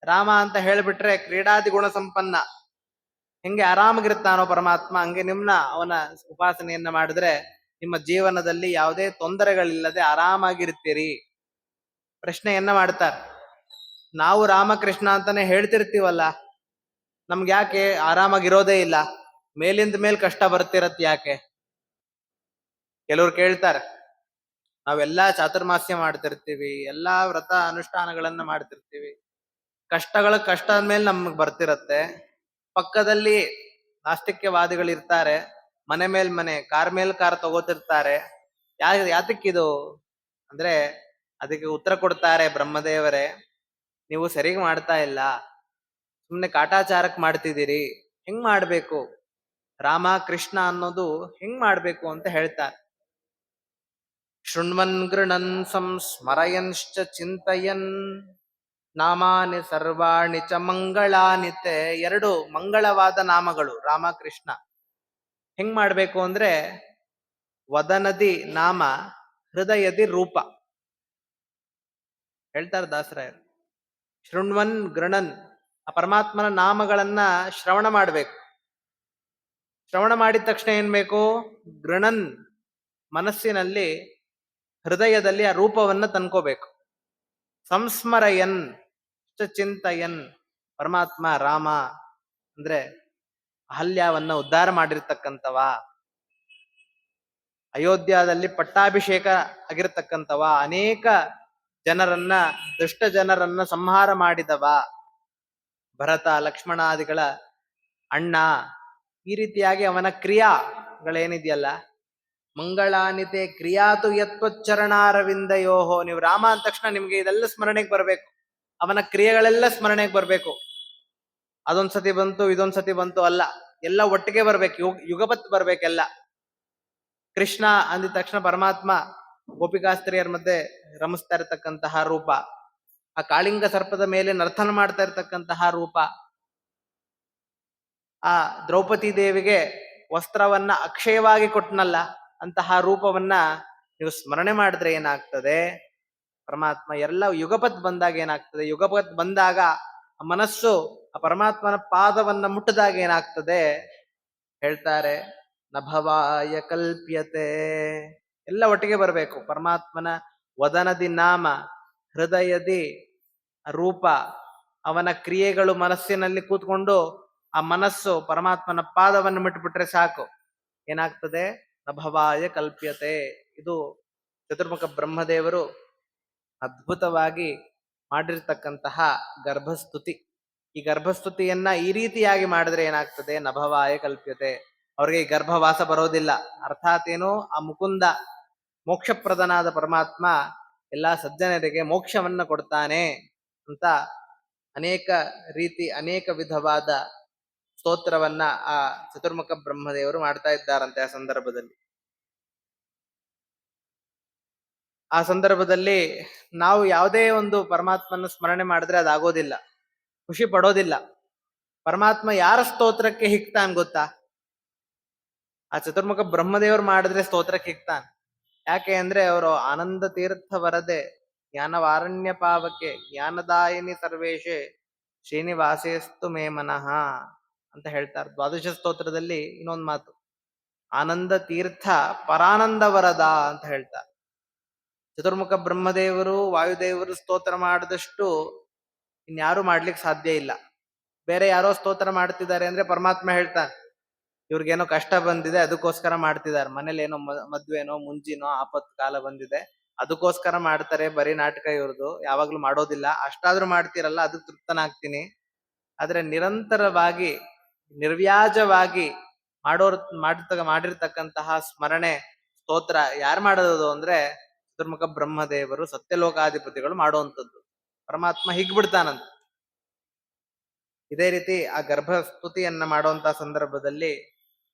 ರಾಮ ಅಂತ ಹೇಳ್ಬಿಟ್ರೆ ಕ್ರೀಡಾದಿ ಗುಣ ಸಂಪನ್ನ. ಹೆಂಗೆ ಆರಾಮಾಗಿರ್ತಾನೋ ಪರಮಾತ್ಮ, ಹಂಗೆ ನಿಮ್ನ ಅವನ ಉಪಾಸನೆಯನ್ನ ಮಾಡಿದ್ರೆ ನಿಮ್ಮ ಜೀವನದಲ್ಲಿ ಯಾವುದೇ ತೊಂದರೆಗಳಿಲ್ಲದೆ ಆರಾಮಾಗಿರ್ತೀರಿ. ಪ್ರಶ್ನೆಯನ್ನ ಮಾಡ್ತಾರೆ, ನಾವು ರಾಮಕೃಷ್ಣ ಅಂತಾನೆ ಹೇಳ್ತಿರ್ತೀವಲ್ಲ, ನಮ್ಗೆ ಯಾಕೆ ಆರಾಮಾಗಿರೋದೇ ಇಲ್ಲ? ಮೇಲಿಂದ ಮೇಲ್ ಕಷ್ಟ ಬರ್ತಿರತ್ ಯಾಕೆ? ಕೆಲವ್ರು ಕೇಳ್ತಾರೆ, ನಾವೆಲ್ಲಾ ಚಾತುರ್ಮಾಸ್ಯ ಮಾಡ್ತಿರ್ತೀವಿ, ಎಲ್ಲಾ ವ್ರತ ಅನುಷ್ಠಾನಗಳನ್ನ ಮಾಡ್ತಿರ್ತೀವಿ, ಕಷ್ಟ ಮೇಲೆ ನಮ್ಗ್ ಬರ್ತಿರತ್ತೆ. ಪಕ್ಕದಲ್ಲಿ ನಾಸ್ತಿಕ್ಯವಾದಿಗಳಿರ್ತಾರೆ, ಮನೆ ಮೇಲ್ ಮನೆ, ಕಾರ್ ಮೇಲ್ ಕಾರ್ ತಗೋತಿರ್ತಾರೆ. ಯಾತಕ್ಕಿದು ಅಂದ್ರೆ ಅದಕ್ಕೆ ಉತ್ತರ ಕೊಡ್ತಾರೆ ಬ್ರಹ್ಮದೇವರೇ, ನೀವು ಸರಿಗ್ ಮಾಡ್ತಾ ಇಲ್ಲ, ಸುಮ್ನೆ ಕಾಟಾಚಾರಕ್ ಮಾಡ್ತಿದ್ದೀರಿ. ಹೆಂಗ್ ಮಾಡ್ಬೇಕು? ರಾಮ ಕೃಷ್ಣ ಅನ್ನೋದು ಹೆಂಗ್ ಮಾಡ್ಬೇಕು ಅಂತ ಹೇಳ್ತಾರೆ. ಶೃಣ್ವನ್ ಗೃಣನ್ ಸಂಸ್ಮರಯನ್ಶ್ಚ ಚಿಂತಯನ್ ನಾಮಾನಿ ಸರ್ವಾಣಿ ಚ ಮಂಗಳಾನಿತೆ. ಎರಡು ಮಂಗಳವಾದ ನಾಮಗಳು ರಾಮ ಕೃಷ್ಣ. ಹೆಂಗ್ ಮಾಡ್ಬೇಕು ಅಂದ್ರೆ ವದನದಿ ನಾಮ, ಹೃದಯದಿ ರೂಪ. ಹೇಳ್ತಾರೆ ದಾಸರಾಯರು. ಶೃಣ್ವನ್ ಗೃಣನ್, ಆ ಪರಮಾತ್ಮನ ನಾಮಗಳನ್ನ ಶ್ರವಣ ಮಾಡ್ಬೇಕು. ಶ್ರವಣ ಮಾಡಿದ ತಕ್ಷಣ ಏನ್ ಬೇಕು? ಗೃಣನ್, ಮನಸ್ಸಿನಲ್ಲಿ ಹೃದಯದಲ್ಲಿ ಆ ರೂಪವನ್ನ ತಂದ್ಕೋಬೇಕು. ಸಂಸ್ಮರಯನ್ ಚಿಂತಯನ್, ಪರಮಾತ್ಮ ರಾಮ ಅಂದ್ರೆ ಅಹಲ್ಯವನ್ನ ಉದ್ಧಾರ ಮಾಡಿರ್ತಕ್ಕಂಥವ, ಅಯೋಧ್ಯದಲ್ಲಿ ಪಟ್ಟಾಭಿಷೇಕ ಆಗಿರ್ತಕ್ಕಂಥವ, ಅನೇಕ ಜನರನ್ನ, ದುಷ್ಟ ಜನರನ್ನ ಸಂಹಾರ ಮಾಡಿದವ, ಭರತ ಲಕ್ಷ್ಮಣಾದಿಗಳ ಅಣ್ಣ. ಈ ರೀತಿಯಾಗಿ ಅವನ ಕ್ರಿಯಾಗಳೇನಿದೆಯಲ್ಲ, ಮಂಗಳಾನಿತೆ ಕ್ರಿಯಾತು ಯತ್ವಚ್ಚರಣಾರವಿಂದಯೋಹೋ. ನೀವು ರಾಮ ಅಂದ ತಕ್ಷಣ ನಿಮ್ಗೆ ಇದೆಲ್ಲ ಸ್ಮರಣೆಗೆ ಬರ್ಬೇಕು, ಅವನ ಕ್ರಿಯೆಗಳೆಲ್ಲ ಸ್ಮರಣೆಗೆ ಬರ್ಬೇಕು. ಅದೊಂದ್ಸತಿ ಬಂತು ಇದೊಂದ್ಸತಿ ಬಂತು ಅಲ್ಲ, ಎಲ್ಲ ಒಟ್ಟಿಗೆ ಬರ್ಬೇಕು, ಯುಗಪತ್ ಬರ್ಬೇಕೆಲ್ಲ. ಕೃಷ್ಣ ಅಂದಿದ ತಕ್ಷಣ ಪರಮಾತ್ಮ ಗೋಪಿಕಾಸ್ತ್ರೀಯರ ಮಧ್ಯೆ ರಮಿಸ್ತಾ ಇರತಕ್ಕಂತಹ ರೂಪ, ಆ ಕಾಳಿಂಗ ಸರ್ಪದ ಮೇಲೆ ನರ್ತನ ಮಾಡ್ತಾ ಇರತಕ್ಕಂತಹ ರೂಪ, ಆ ದ್ರೌಪದಿ ದೇವಿಗೆ ವಸ್ತ್ರವನ್ನ ಅಕ್ಷಯವಾಗಿ ಕೊಟ್ಟನಲ್ಲ, ಅಂತಹ ರೂಪವನ್ನ ನೀವು ಸ್ಮರಣೆ ಮಾಡಿದ್ರೆ ಏನಾಗ್ತದೆ? ಪರಮಾತ್ಮ ಎಲ್ಲ ಯುಗಪತ್ ಬಂದಾಗ ಏನಾಗ್ತದೆ? ಯುಗಪತ್ ಬಂದಾಗ ಆ ಮನಸ್ಸು ಆ ಪರಮಾತ್ಮನ ಪಾದವನ್ನ ಮುಟ್ಟಿದಾಗ ಏನಾಗ್ತದೆ? ಹೇಳ್ತಾರೆ, ನಭವಾಯ ಕಲ್ಪ್ಯತೆ. ಎಲ್ಲ ಒಟ್ಟಿಗೆ ಬರಬೇಕು. ಪರಮಾತ್ಮನ ವದನದಿ ನಾಮ, ಹೃದಯದಿ ರೂಪ, ಅವನ ಕ್ರಿಯೆಗಳು ಮನಸ್ಸಿನಲ್ಲಿ ಕೂತ್ಕೊಂಡು ಆ ಮನಸ್ಸು ಪರಮಾತ್ಮನ ಪಾದವನ್ನು ಮುಟ್ಟಿಬಿಟ್ರೆ ಸಾಕು. ಏನಾಗ್ತದೆ? ನಭವಾಯ ಕಲ್ಪ್ಯತೆ. ಇದು ಚತುರ್ಮುಖ ಬ್ರಹ್ಮದೇವರು ಅದ್ಭುತವಾಗಿ ಮಾಡಿರ್ತಕ್ಕಂತಹ ಗರ್ಭಸ್ತುತಿ. ಈ ಗರ್ಭಸ್ತುತಿಯನ್ನ ಈ ರೀತಿಯಾಗಿ ಮಾಡಿದ್ರೆ ಏನಾಗ್ತದೆ? ನಭವಾಯ ಕಲ್ಪ್ಯತೆ. ಅವ್ರಿಗೆ ಈ ಗರ್ಭವಾಸ ಬರೋದಿಲ್ಲ. ಅರ್ಥಾತ್ ಏನು? ಆ ಮುಕುಂದ, ಮೋಕ್ಷಪ್ರದನಾದ ಪರಮಾತ್ಮ ಎಲ್ಲಾ ಸಜ್ಜನರಿಗೆ ಮೋಕ್ಷವನ್ನ ಕೊಡ್ತಾನೆ ಅಂತ ಅನೇಕ ರೀತಿ, ಅನೇಕ ವಿಧವಾದ ಸ್ತೋತ್ರವನ್ನ ಆ ಚತುರ್ಮುಖ ಬ್ರಹ್ಮದೇವರು ಮಾಡ್ತಾ ಇದ್ದಾರಂತೆ. ಆ ಸಂದರ್ಭದಲ್ಲಿ ನಾವು ಯಾವುದೇ ಒಂದು ಪರಮಾತ್ಮನ ಸ್ಮರಣೆ ಮಾಡಿದ್ರೆ ಅದಾಗೋದಿಲ್ಲ, ಖುಷಿ ಪಡೋದಿಲ್ಲ. ಪರಮಾತ್ಮ ಯಾರ ಸ್ತೋತ್ರಕ್ಕೆ ಹಿಕ್ತಾನ್ ಗೊತ್ತಾ? ಆ ಚತುರ್ಮುಖ ಬ್ರಹ್ಮದೇವರು ಮಾಡಿದ್ರೆ ಸ್ತೋತ್ರಕ್ಕೆ ಹಿಕ್ತಾನ್. ಯಾಕೆ ಅಂದ್ರೆ ಅವರು ಆನಂದ ತೀರ್ಥ ವರದೆ ಜ್ಞಾನವಾರಣ್ಯ ಪಾವಕ್ಕೆ ಜ್ಞಾನದಾಯಿನಿ ಸರ್ವೇಶೆ ಶ್ರೀನಿವಾಸೇಸ್ತು ಮೇ ಮನಃ ಅಂತ ಹೇಳ್ತಾರೆ. ದ್ವಾದಶ ಸ್ತೋತ್ರದಲ್ಲಿ ಇನ್ನೊಂದು ಮಾತು, ಆನಂದ ತೀರ್ಥ ಪರಾನಂದ ವರದ ಅಂತ ಹೇಳ್ತಾರೆ. ಚತುರ್ಮುಖ ಬ್ರಹ್ಮದೇವರು ವಾಯುದೇವರು ಸ್ತೋತ್ರ ಮಾಡಿದಷ್ಟು ಇನ್ಯಾರು ಮಾಡ್ಲಿಕ್ಕೆ ಸಾಧ್ಯ ಇಲ್ಲ. ಬೇರೆ ಯಾರೋ ಸ್ತೋತ್ರ ಮಾಡ್ತಿದ್ದಾರೆ ಅಂದ್ರೆ ಪರಮಾತ್ಮ ಹೇಳ್ತಾನೆ, ಇವ್ರಿಗೇನೋ ಕಷ್ಟ ಬಂದಿದೆ ಅದಕ್ಕೋಸ್ಕರ ಮಾಡ್ತಿದ್ದಾರೆ, ಮನೇಲಿ ಏನೋ ಮದ್ವೆನೋ ಮುಂಜಿನೋ ಆಪತ್ ಕಾಲ ಬಂದಿದೆ ಅದಕ್ಕೋಸ್ಕರ ಮಾಡ್ತಾರೆ, ಬರೀ ನಾಟಕ ಇವ್ರದು, ಯಾವಾಗ್ಲೂ ಮಾಡೋದಿಲ್ಲ, ಅಷ್ಟಾದ್ರೂ ಮಾಡ್ತಿರಲ್ಲ ಅದಕ್ಕೆ ತೃಪ್ತನಾಗ್ತೀನಿ. ಆದ್ರೆ ನಿರಂತರವಾಗಿ ನಿರ್ವ್ಯಾಜವಾಗಿ ಮಾಡಿರ್ತಕ್ಕಂತಹ ಸ್ಮರಣೆ ಸ್ತೋತ್ರ ಯಾರು ಮಾಡೋದು ಅಂದ್ರೆ ಚತುರ್ಮುಖ ಬ್ರಹ್ಮದೇವರು ಸತ್ಯಲೋಕಾಧಿಪತಿಗಳು ಮಾಡುವಂಥದ್ದು. ಪರಮಾತ್ಮ ಹಿಗ್ಬಿಡ್ತಾನಂತ. ಇದೇ ರೀತಿ ಆ ಗರ್ಭಸ್ತುತಿಯನ್ನ ಮಾಡುವಂತ ಸಂದರ್ಭದಲ್ಲಿ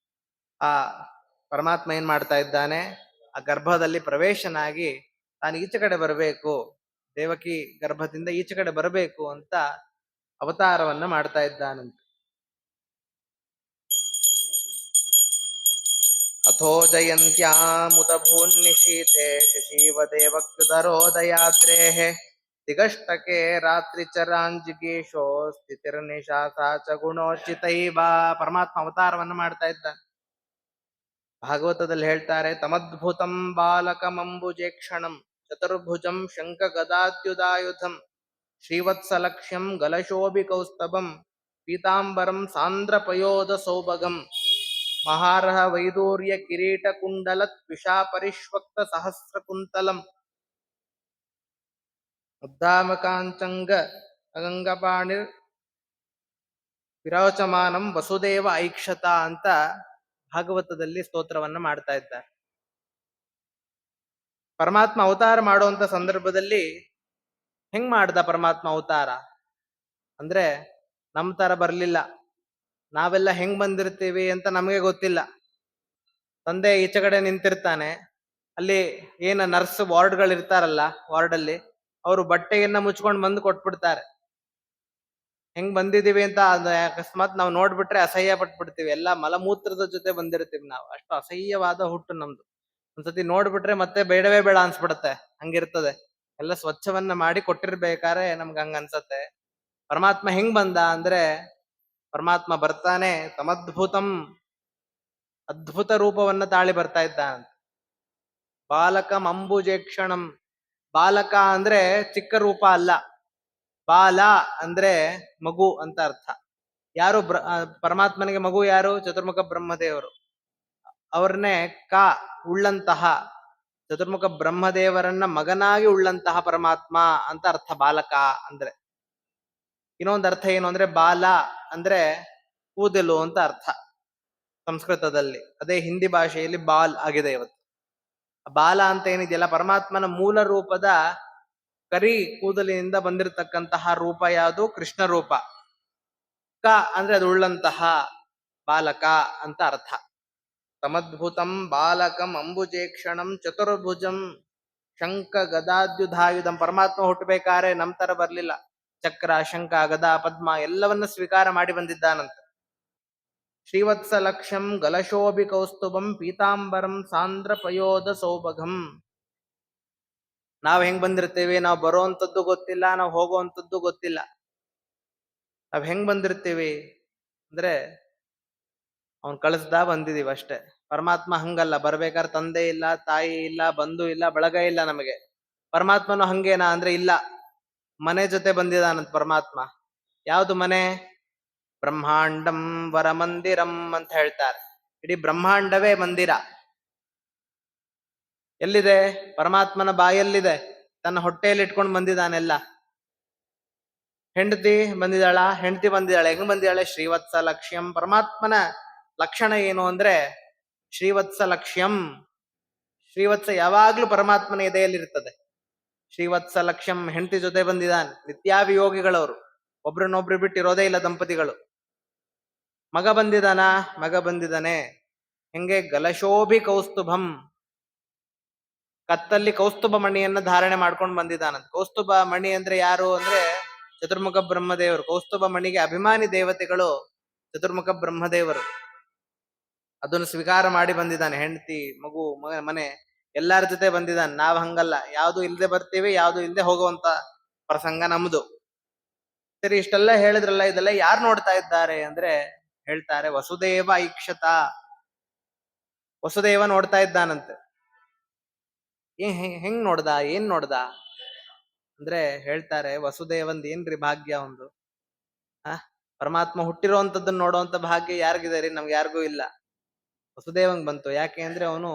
ಆ ಪರಮಾತ್ಮ ಏನ್ ಮಾಡ್ತಾ ಇದ್ದಾನೆ? ಆ ಗರ್ಭದಲ್ಲಿ ಪ್ರವೇಶನಾಗಿ ತಾನು ಈಚೆ ಕಡೆ ಬರಬೇಕು, ದೇವಕಿ ಗರ್ಭದಿಂದ ಈಚೆ ಕಡೆ ಬರಬೇಕು ಅಂತ ಅವತಾರವನ್ನ ಮಾಡ್ತಾ ಇದ್ದಾನಂತೆ. अथो जयन्त्यामुत भून्निशीथे शशीव देवक्युदरोदयाद्रेः दिगष्टके ರಾತ್ರಿಚರಾಂಜಿಗೇಶೋ ಸ್ಥಿತಿರ್ನಿಶಾಸ ಚ ಗುಣೋಚಿತೈವ. ಪರಮಾತ್ಮ ಅವತಾರವನ್ನು ಮಾಡ್ತಾ ಇದ್ದಾನೆ. ಭಾಗವತದಲ್ಲಿ ಹೇಳ್ತಾರೆ, ತಮದ್ಭುತಂ ಬಾಲಕಮಂಬುಜೇಕ್ಷಣಂ ಚತುರ್ಭುಜಂ ಶಂಖ ಗದಾದ್ಯುದಾಯುಧಂ ಶ್ರೀವತ್ಸಲಕ್ಷ್ಯಂ ಗಲಶೋಭಿ ಕೌಸ್ತಭಂ ಪೀತಾಂಬರಂ ಸಾಂದ್ರ ಪಯೋಧ ಸೌಭಗಂ ಮಹಾರಹ ವೈದೂರ್ಯ ಕಿರೀಟ ಕುಂಡಲತ್ ವಿಷಾ ಪರಿಷ್ವಕ್ತ ಸಹಸ್ರ ಕುಂತಲಂ ಉದ್ದಾಮಕಾಂಚಂಗ ಅಗಂಗಪಾಣಿರ್ ವಿರೋಚಮಾನಂ ವಸುದೇವ ಐಕ್ಷತ ಅಂತ ಭಾಗವತದಲ್ಲಿ ಸ್ತೋತ್ರವನ್ನ ಮಾಡ್ತಾ ಇದ್ದಾರೆ. ಪರಮಾತ್ಮ ಅವತಾರ ಮಾಡುವಂತ ಸಂದರ್ಭದಲ್ಲಿ ಹೆಂಗ್ ಮಾಡ್ದ ಪರಮಾತ್ಮ ಅವತಾರ ಅಂದ್ರೆ ನಮ್ ತರ ಬರ್ಲಿಲ್ಲ. ನಾವೆಲ್ಲ ಹೆಂಗ್ ಬಂದಿರ್ತೀವಿ ಅಂತ ನಮಗೆ ಗೊತ್ತಿಲ್ಲ. ತಂದೆ ಈಚೆ ಕಡೆ ನಿಂತಿರ್ತಾನೆ, ಅಲ್ಲಿ ಏನ ನರ್ಸ್ ವಾರ್ಡ್ಗಳು ಇರ್ತಾರಲ್ಲ, ವಾರ್ಡಲ್ಲಿ ಅವರು ಬಟ್ಟೆಯನ್ನ ಮುಚ್ಕೊಂಡು ಬಂದು ಕೊಟ್ಬಿಡ್ತಾರೆ. ಹೆಂಗ್ ಬಂದಿದೀವಿ ಅಂತ ಅಕಸ್ಮಾತ್ ನಾವು ನೋಡ್ಬಿಟ್ರೆ ಅಸಹ್ಯ ಪಟ್ಬಿಡ್ತೀವಿ. ಎಲ್ಲ ಮಲಮೂತ್ರದ ಜೊತೆ ಬಂದಿರ್ತೀವಿ ನಾವು, ಅಷ್ಟು ಅಸಹ್ಯವಾದ ಹುಟ್ಟು ನಮ್ದು. ಒಂದ್ಸತಿ ನೋಡ್ಬಿಟ್ರೆ ಮತ್ತೆ ಬೇಡವೇ ಬೇಡ ಅನ್ಸ್ಬಿಡತ್ತೆ, ಹಂಗಿರ್ತದೆ. ಎಲ್ಲ ಸ್ವಚ್ಛವನ್ನ ಮಾಡಿ ಕೊಟ್ಟಿರ್ಬೇಕಾದ್ರೆ ನಮ್ಗೆ ಹಂಗ ಅನ್ಸತ್ತೆ. ಪರಮಾತ್ಮ ಹೆಂಗ್ ಬಂದ ಅಂದ್ರೆ, ಪರಮಾತ್ಮ ಬರ್ತಾನೆ ತಮದ್ಭುತಂ, ಅದ್ಭುತ ರೂಪವನ್ನ ತಾಳಿ ಬರ್ತಾ ಇದ್ದಾನಂತ. ಬಾಲಕಂ ಅಂಬುಜೇಕ್ಷಣಂ, ಬಾಲಕ ಅಂದ್ರೆ ಚಿಕ್ಕ ರೂಪ ಅಲ್ಲ, ಬಾಲ ಅಂದ್ರೆ ಮಗು ಅಂತ ಅರ್ಥ. ಯಾರು ಪರಮಾತ್ಮನಿಗೆ ಮಗು ಯಾರು? ಚತುರ್ಮುಖ ಬ್ರಹ್ಮದೇವರು. ಅವ್ರನ್ನೇ ಉಳ್ಳಂತಹ, ಚತುರ್ಮುಖ ಬ್ರಹ್ಮದೇವರನ್ನ ಮಗನಾಗಿ ಉಳ್ಳಂತಹ ಪರಮಾತ್ಮ ಅಂತ ಅರ್ಥ ಬಾಲಕ ಅಂದ್ರೆ. ಇನ್ನೊಂದು ಅರ್ಥ ಏನು ಅಂದ್ರೆ, ಬಾಲ ಅಂದ್ರೆ ಕೂದಲು ಅಂತ ಅರ್ಥ ಸಂಸ್ಕೃತದಲ್ಲಿ. ಅದೇ ಹಿಂದಿ ಭಾಷೆಯಲ್ಲಿ ಬಾಲ್ ಆಗಿದೆ ಇವತ್ತು. ಬಾಲ ಅಂತ ಏನಿದೆಯಲ್ಲ, ಪರಮಾತ್ಮನ ಮೂಲ ರೂಪದ ಕರಿ ಕೂದಲಿನಿಂದ ಬಂದಿರತಕ್ಕಂತಹ ರೂಪ ಯಾವುದು? ಕೃಷ್ಣ ರೂಪ. ಅಂದ್ರೆ ಅದು ಉಳ್ಳಂತಹ ಬಾಲಕ ಅಂತ ಅರ್ಥ. ತಮದ್ಭುತಂ ಬಾಲಕಂ ಅಂಬುಜೇಕ್ಷಣಂ ಚತುರ್ಭುಜಂ ಶಂಖ ಗದಾದ್ಯುಧಾಯುಧಂ. ಪರಮಾತ್ಮ ಹುಟ್ಟಬೇಕಾದ್ರೆ ನಮ್ ತರ ಬರ್ಲಿಲ್ಲ. ಚಕ್ರ, ಶಂಖ, ಗದಾ, ಪದ್ಮ ಎಲ್ಲವನ್ನ ಸ್ವೀಕಾರ ಮಾಡಿ ಬಂದಿದ್ದಾನಂತ. ಶ್ರೀವತ್ಸಲಕ್ಷ್ಯಂ ಗಲಶೋಭಿ ಕೌಸ್ತುಭಂ ಪೀತಾಂಬರಂ ಸಾಂದ್ರ ಪಯೋಧ ಸೌಭಗಂ. ನಾವ್ ಹೆಂಗ್ ಬಂದಿರ್ತೇವಿ? ನಾವು ಬರುವಂತದ್ದು ಗೊತ್ತಿಲ್ಲ, ನಾವು ಹೋಗುವಂತದ್ದು ಗೊತ್ತಿಲ್ಲ. ನಾವ್ ಹೆಂಗ್ ಬಂದಿರ್ತೀವಿ ಅಂದ್ರೆ ಅವನ್ ಕಳಿಸ್ದಾ ಬಂದಿದೀವಿ ಅಷ್ಟೇ. ಪರಮಾತ್ಮ ಹಂಗಲ್ಲ. ಬರ್ಬೇಕಾದ್ರೆ ತಂದೆ ಇಲ್ಲ, ತಾಯಿ ಇಲ್ಲ, ಬಂಧು ಇಲ್ಲ, ಬಳಗ ಇಲ್ಲ ನಮಗೆ. ಪರಮಾತ್ಮನು ಹಂಗೇನಾ ಅಂದ್ರೆ ಇಲ್ಲ, ಮನೆ ಜೊತೆ ಬಂದಿದಾನಂತ ಪರಮಾತ್ಮ. ಯಾವ್ದು ಮನೆ? ಬ್ರಹ್ಮಾಂಡಂ ವರಮಂದಿರಂ ಅಂತ ಹೇಳ್ತಾರೆ. ಇಡೀ ಬ್ರಹ್ಮಾಂಡವೇ ಮಂದಿರ. ಎಲ್ಲಿದೆ? ಪರಮಾತ್ಮನ ಬಾಯಲ್ಲಿದೆ. ತನ್ನ ಹೊಟ್ಟೆಯಲ್ಲಿ ಇಟ್ಕೊಂಡು ಬಂದಿದ್ದಾನೆಲ್ಲ. ಹೆಂಡತಿ ಬಂದಿದ್ದಾಳ? ಹೆಂಡತಿ ಬಂದಿದ್ದಾಳೆ. ಹೆಂಗ್ ಬಂದಿದ್ದಾಳೆ? ಶ್ರೀವತ್ಸ ಲಕ್ಷ್ಯಂ. ಪರಮಾತ್ಮನ ಲಕ್ಷಣ ಏನು ಅಂದ್ರೆ ಶ್ರೀವತ್ಸ ಲಕ್ಷ್ಯಂ. ಶ್ರೀವತ್ಸ ಯಾವಾಗ್ಲೂ ಪರಮಾತ್ಮನ ಎದೆಯಲ್ಲಿರ್ತದೆ. ಶ್ರೀವತ್ಸ ಲಕ್ಷ್ಯಂ. ಹೆಂಡತಿ ಜೊತೆ ಬಂದಿದ್ದಾನೆ. ನಿತ್ಯಾಭಿಯೋಗಿಗಳವರು, ಒಬ್ರನ್ನೊಬ್ರು ಬಿಟ್ಟಿರೋದೇ ಇಲ್ಲ ದಂಪತಿಗಳು. ಮಗ ಬಂದಿದಾನ? ಮಗ ಬಂದಿದ್ದಾನೆ. ಹೆಂಗೆ? ಗಲಶೋಭಿ ಕೌಸ್ತುಭಂ. ಕತ್ತಲ್ಲಿ ಕೌಸ್ತುಭ ಮಣಿಯನ್ನ ಧಾರಣೆ ಮಾಡ್ಕೊಂಡು ಬಂದಿದ್ದಾನಂತ. ಕೌಸ್ತುಭ ಮಣಿ ಅಂದ್ರೆ ಯಾರು ಅಂದ್ರೆ ಚತುರ್ಮುಖ ಬ್ರಹ್ಮದೇವರು. ಕೌಸ್ತುಭ ಮಣಿಗೆ ಅಭಿಮಾನಿ ದೇವತೆಗಳು ಚತುರ್ಮುಖ ಬ್ರಹ್ಮದೇವರು. ಅದನ್ನು ಸ್ವೀಕಾರ ಮಾಡಿ ಬಂದಿದ್ದಾನೆ. ಹೆಂಡತಿ, ಮಗು, ಮನೆ ಎಲ್ಲಾರ ಜೊತೆ ಬಂದಿದ್ದಾನೆ. ನಾವ್ ಹಂಗಲ್ಲ, ಯಾವ್ದು ಇಲ್ದೆ ಬರ್ತೀವಿ, ಯಾವ್ದು ಇಲ್ದೆ ಹೋಗುವಂತ ಪ್ರಸಂಗ ನಮ್ದು. ಸರಿ, ಇಷ್ಟೆಲ್ಲ ಹೇಳಿದ್ರಲ್ಲ, ಇದೆಲ್ಲ ಯಾರು ನೋಡ್ತಾ ಇದ್ದಾರೆ ಅಂದ್ರೆ ಹೇಳ್ತಾರೆ ವಸುದೇವ ಐಕ್ಷತ. ವಸುದೇವ ನೋಡ್ತಾ ಇದ್ದಾನಂತೆ. ಹೆಂಗ್ ನೋಡ್ದ? ಏನ್ ನೋಡ್ದ ಅಂದ್ರೆ ಹೇಳ್ತಾರೆ, ವಸುದೇವಂದ್ ಏನ್ರಿ ಭಾಗ್ಯ ಒಂದು. ಪರಮಾತ್ಮ ಹುಟ್ಟಿರುವಂತದ್ದನ್ನ ನೋಡುವಂತ ಭಾಗ್ಯ ಯಾರಿಗಿದೆ ರೀ? ನಮ್ಗೆ ಯಾರಿಗೂ ಇಲ್ಲ. ವಸುದೇವಂಗ್ ಬಂತು. ಯಾಕೆ ಅಂದ್ರೆ ಅವನು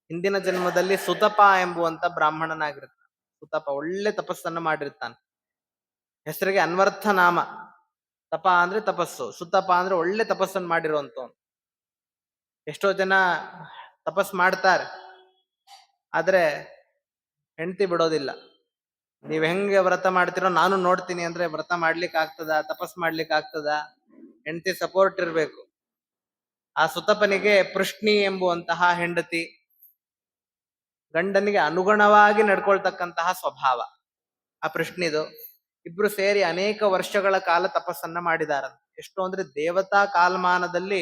ಹಿಂದಿನ ಜನ್ಮದಲ್ಲಿ ಸುತಪ ಎಂಬುವಂತ ಬ್ರಾಹ್ಮಣನಾಗಿರ್ತಾನೆ. ಸುತಪ ಒಳ್ಳೆ ತಪಸ್ಸನ್ನ ಮಾಡಿರ್ತಾನೆ. ಹೆಸರಿಗೆ ಅನ್ವರ್ಥ ನಾಮ. ತಪ ಅಂದ್ರೆ ತಪಸ್ಸು, ಸುತಪ ಅಂದ್ರೆ ಒಳ್ಳೆ ತಪಸ್ಸನ್ನು ಮಾಡಿರುವಂತವನು. ಎಷ್ಟೋ ಜನ ತಪಸ್ ಮಾಡ್ತಾರೆ, ಆದ್ರೆ ಹೆಂಡತಿ ಬಿಡೋದಿಲ್ಲ. ನೀವ್ ಹೆಂಗೆ ವ್ರತ ಮಾಡ್ತಿರೋ ನಾನು ನೋಡ್ತೀನಿ ಅಂದ್ರೆ ವ್ರತ ಮಾಡ್ಲಿಕ್ಕೆ ಆಗ್ತದ? ತಪಸ್ ಮಾಡ್ಲಿಕ್ಕೆ ಆಗ್ತದ? ಹೆಂಡತಿ ಸಪೋರ್ಟ್ ಇರ್ಬೇಕು. ಆ ಸುತಪನಿಗೆ ಪೃಷ್ಣಿ ಎಂಬುವಂತಹ ಹೆಂಡತಿ, ಗಂಡನಿಗೆ ಅನುಗುಣವಾಗಿ ನಡ್ಕೊಳ್ತಕ್ಕಂತಹ ಸ್ವಭಾವ ಆ ಪೃಷ್ಣಿದು. ಇಬ್ರು ಸೇರಿ ಅನೇಕ ವರ್ಷಗಳ ಕಾಲ ತಪಸ್ಸನ್ನ ಮಾಡಿದಾರ. ಎಷ್ಟು ಅಂದ್ರೆ ದೇವತಾ ಕಾಲಮಾನದಲ್ಲಿ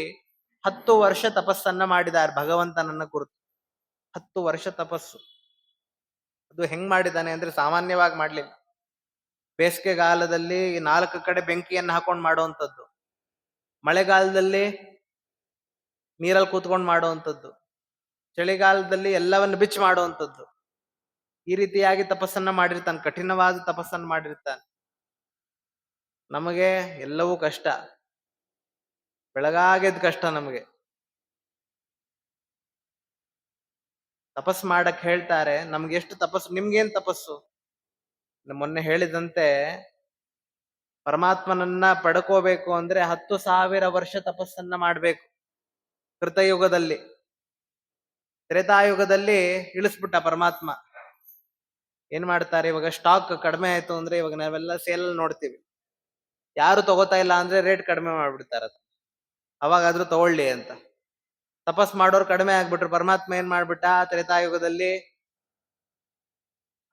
10 ವರ್ಷ ತಪಸ್ಸನ್ನ ಮಾಡಿದ್ದಾರೆ ಭಗವಂತನನ್ನ ಕುರಿತು. 10 ವರ್ಷ ತಪಸ್ಸು. ಅದು ಹೆಂಗ್ ಮಾಡಿದ್ದಾನೆ ಅಂದ್ರೆ ಸಾಮಾನ್ಯವಾಗಿ ಮಾಡ್ಲಿಲ್ಲ. ಬೇಸಿಗೆಗಾಲದಲ್ಲಿ 4 ಕಡೆ ಬೆಂಕಿಯನ್ನು ಹಾಕೊಂಡು ಮಾಡುವಂಥದ್ದು, ಮಳೆಗಾಲದಲ್ಲಿ ನೀರಲ್ಲಿ ಕೂತ್ಕೊಂಡು ಮಾಡುವಂಥದ್ದು, ಚಳಿಗಾಲದಲ್ಲಿ ಎಲ್ಲವನ್ನು ಬಿಚ್ಚಿ ಮಾಡುವಂಥದ್ದು. ಈ ರೀತಿಯಾಗಿ ತಪಸ್ಸನ್ನ ಮಾಡಿರ್ತಾನೆ, ಕಠಿಣವಾದ ತಪಸ್ಸನ್ನು ಮಾಡಿರ್ತಾನೆ. ನಮಗೆ ಎಲ್ಲವೂ ಕಷ್ಟ, ಬೆಳಗಾಗೆದ್ ಕಷ್ಟ ನಮಗೆ. ತಪಸ್ಸು ಮಾಡಕ್ ಹೇಳ್ತಾರೆ, ನಮ್ಗೆ ಎಷ್ಟು ತಪಸ್ಸು, ನಿಮ್ಗೇನ್ ತಪಸ್ಸು? ಮೊನ್ನೆ ಹೇಳಿದಂತೆ ಪರಮಾತ್ಮನನ್ನ ಪಡ್ಕೋಬೇಕು ಅಂದ್ರೆ 10,000 ವರ್ಷ ತಪಸ್ಸನ್ನ ಮಾಡ್ಬೇಕು. ಕೃತಯುಗದಲ್ಲಿ, ತ್ರೇತಾಯುಗದಲ್ಲಿ ಇಳಿಸ್ಬಿಟ್ಟ ಪರಮಾತ್ಮ. ಏನ್ ಮಾಡ್ತಾರೆ, ಇವಾಗ ಸ್ಟಾಕ್ ಕಡಿಮೆ ಆಯ್ತು ಅಂದ್ರೆ, ಇವಾಗ ನಾವೆಲ್ಲ ಸೇಲ್ ನೋಡ್ತೀವಿ, ಯಾರು ತಗೋತಾ ಇಲ್ಲ ಅಂದ್ರೆ ರೇಟ್ ಕಡಿಮೆ ಮಾಡ್ಬಿಡ್ತಾರ, ಅವಾಗಾದ್ರೂ ತಗೊಳ್ಳಿ ಅಂತ. ತಪಸ್ ಮಾಡೋರು ಕಡಿಮೆ ಆಗ್ಬಿಟ್ರು. ಪರಮಾತ್ಮ ಏನ್ ಮಾಡ್ಬಿಟ್ಟ ತ್ರೇತಾಯುಗದಲ್ಲಿ,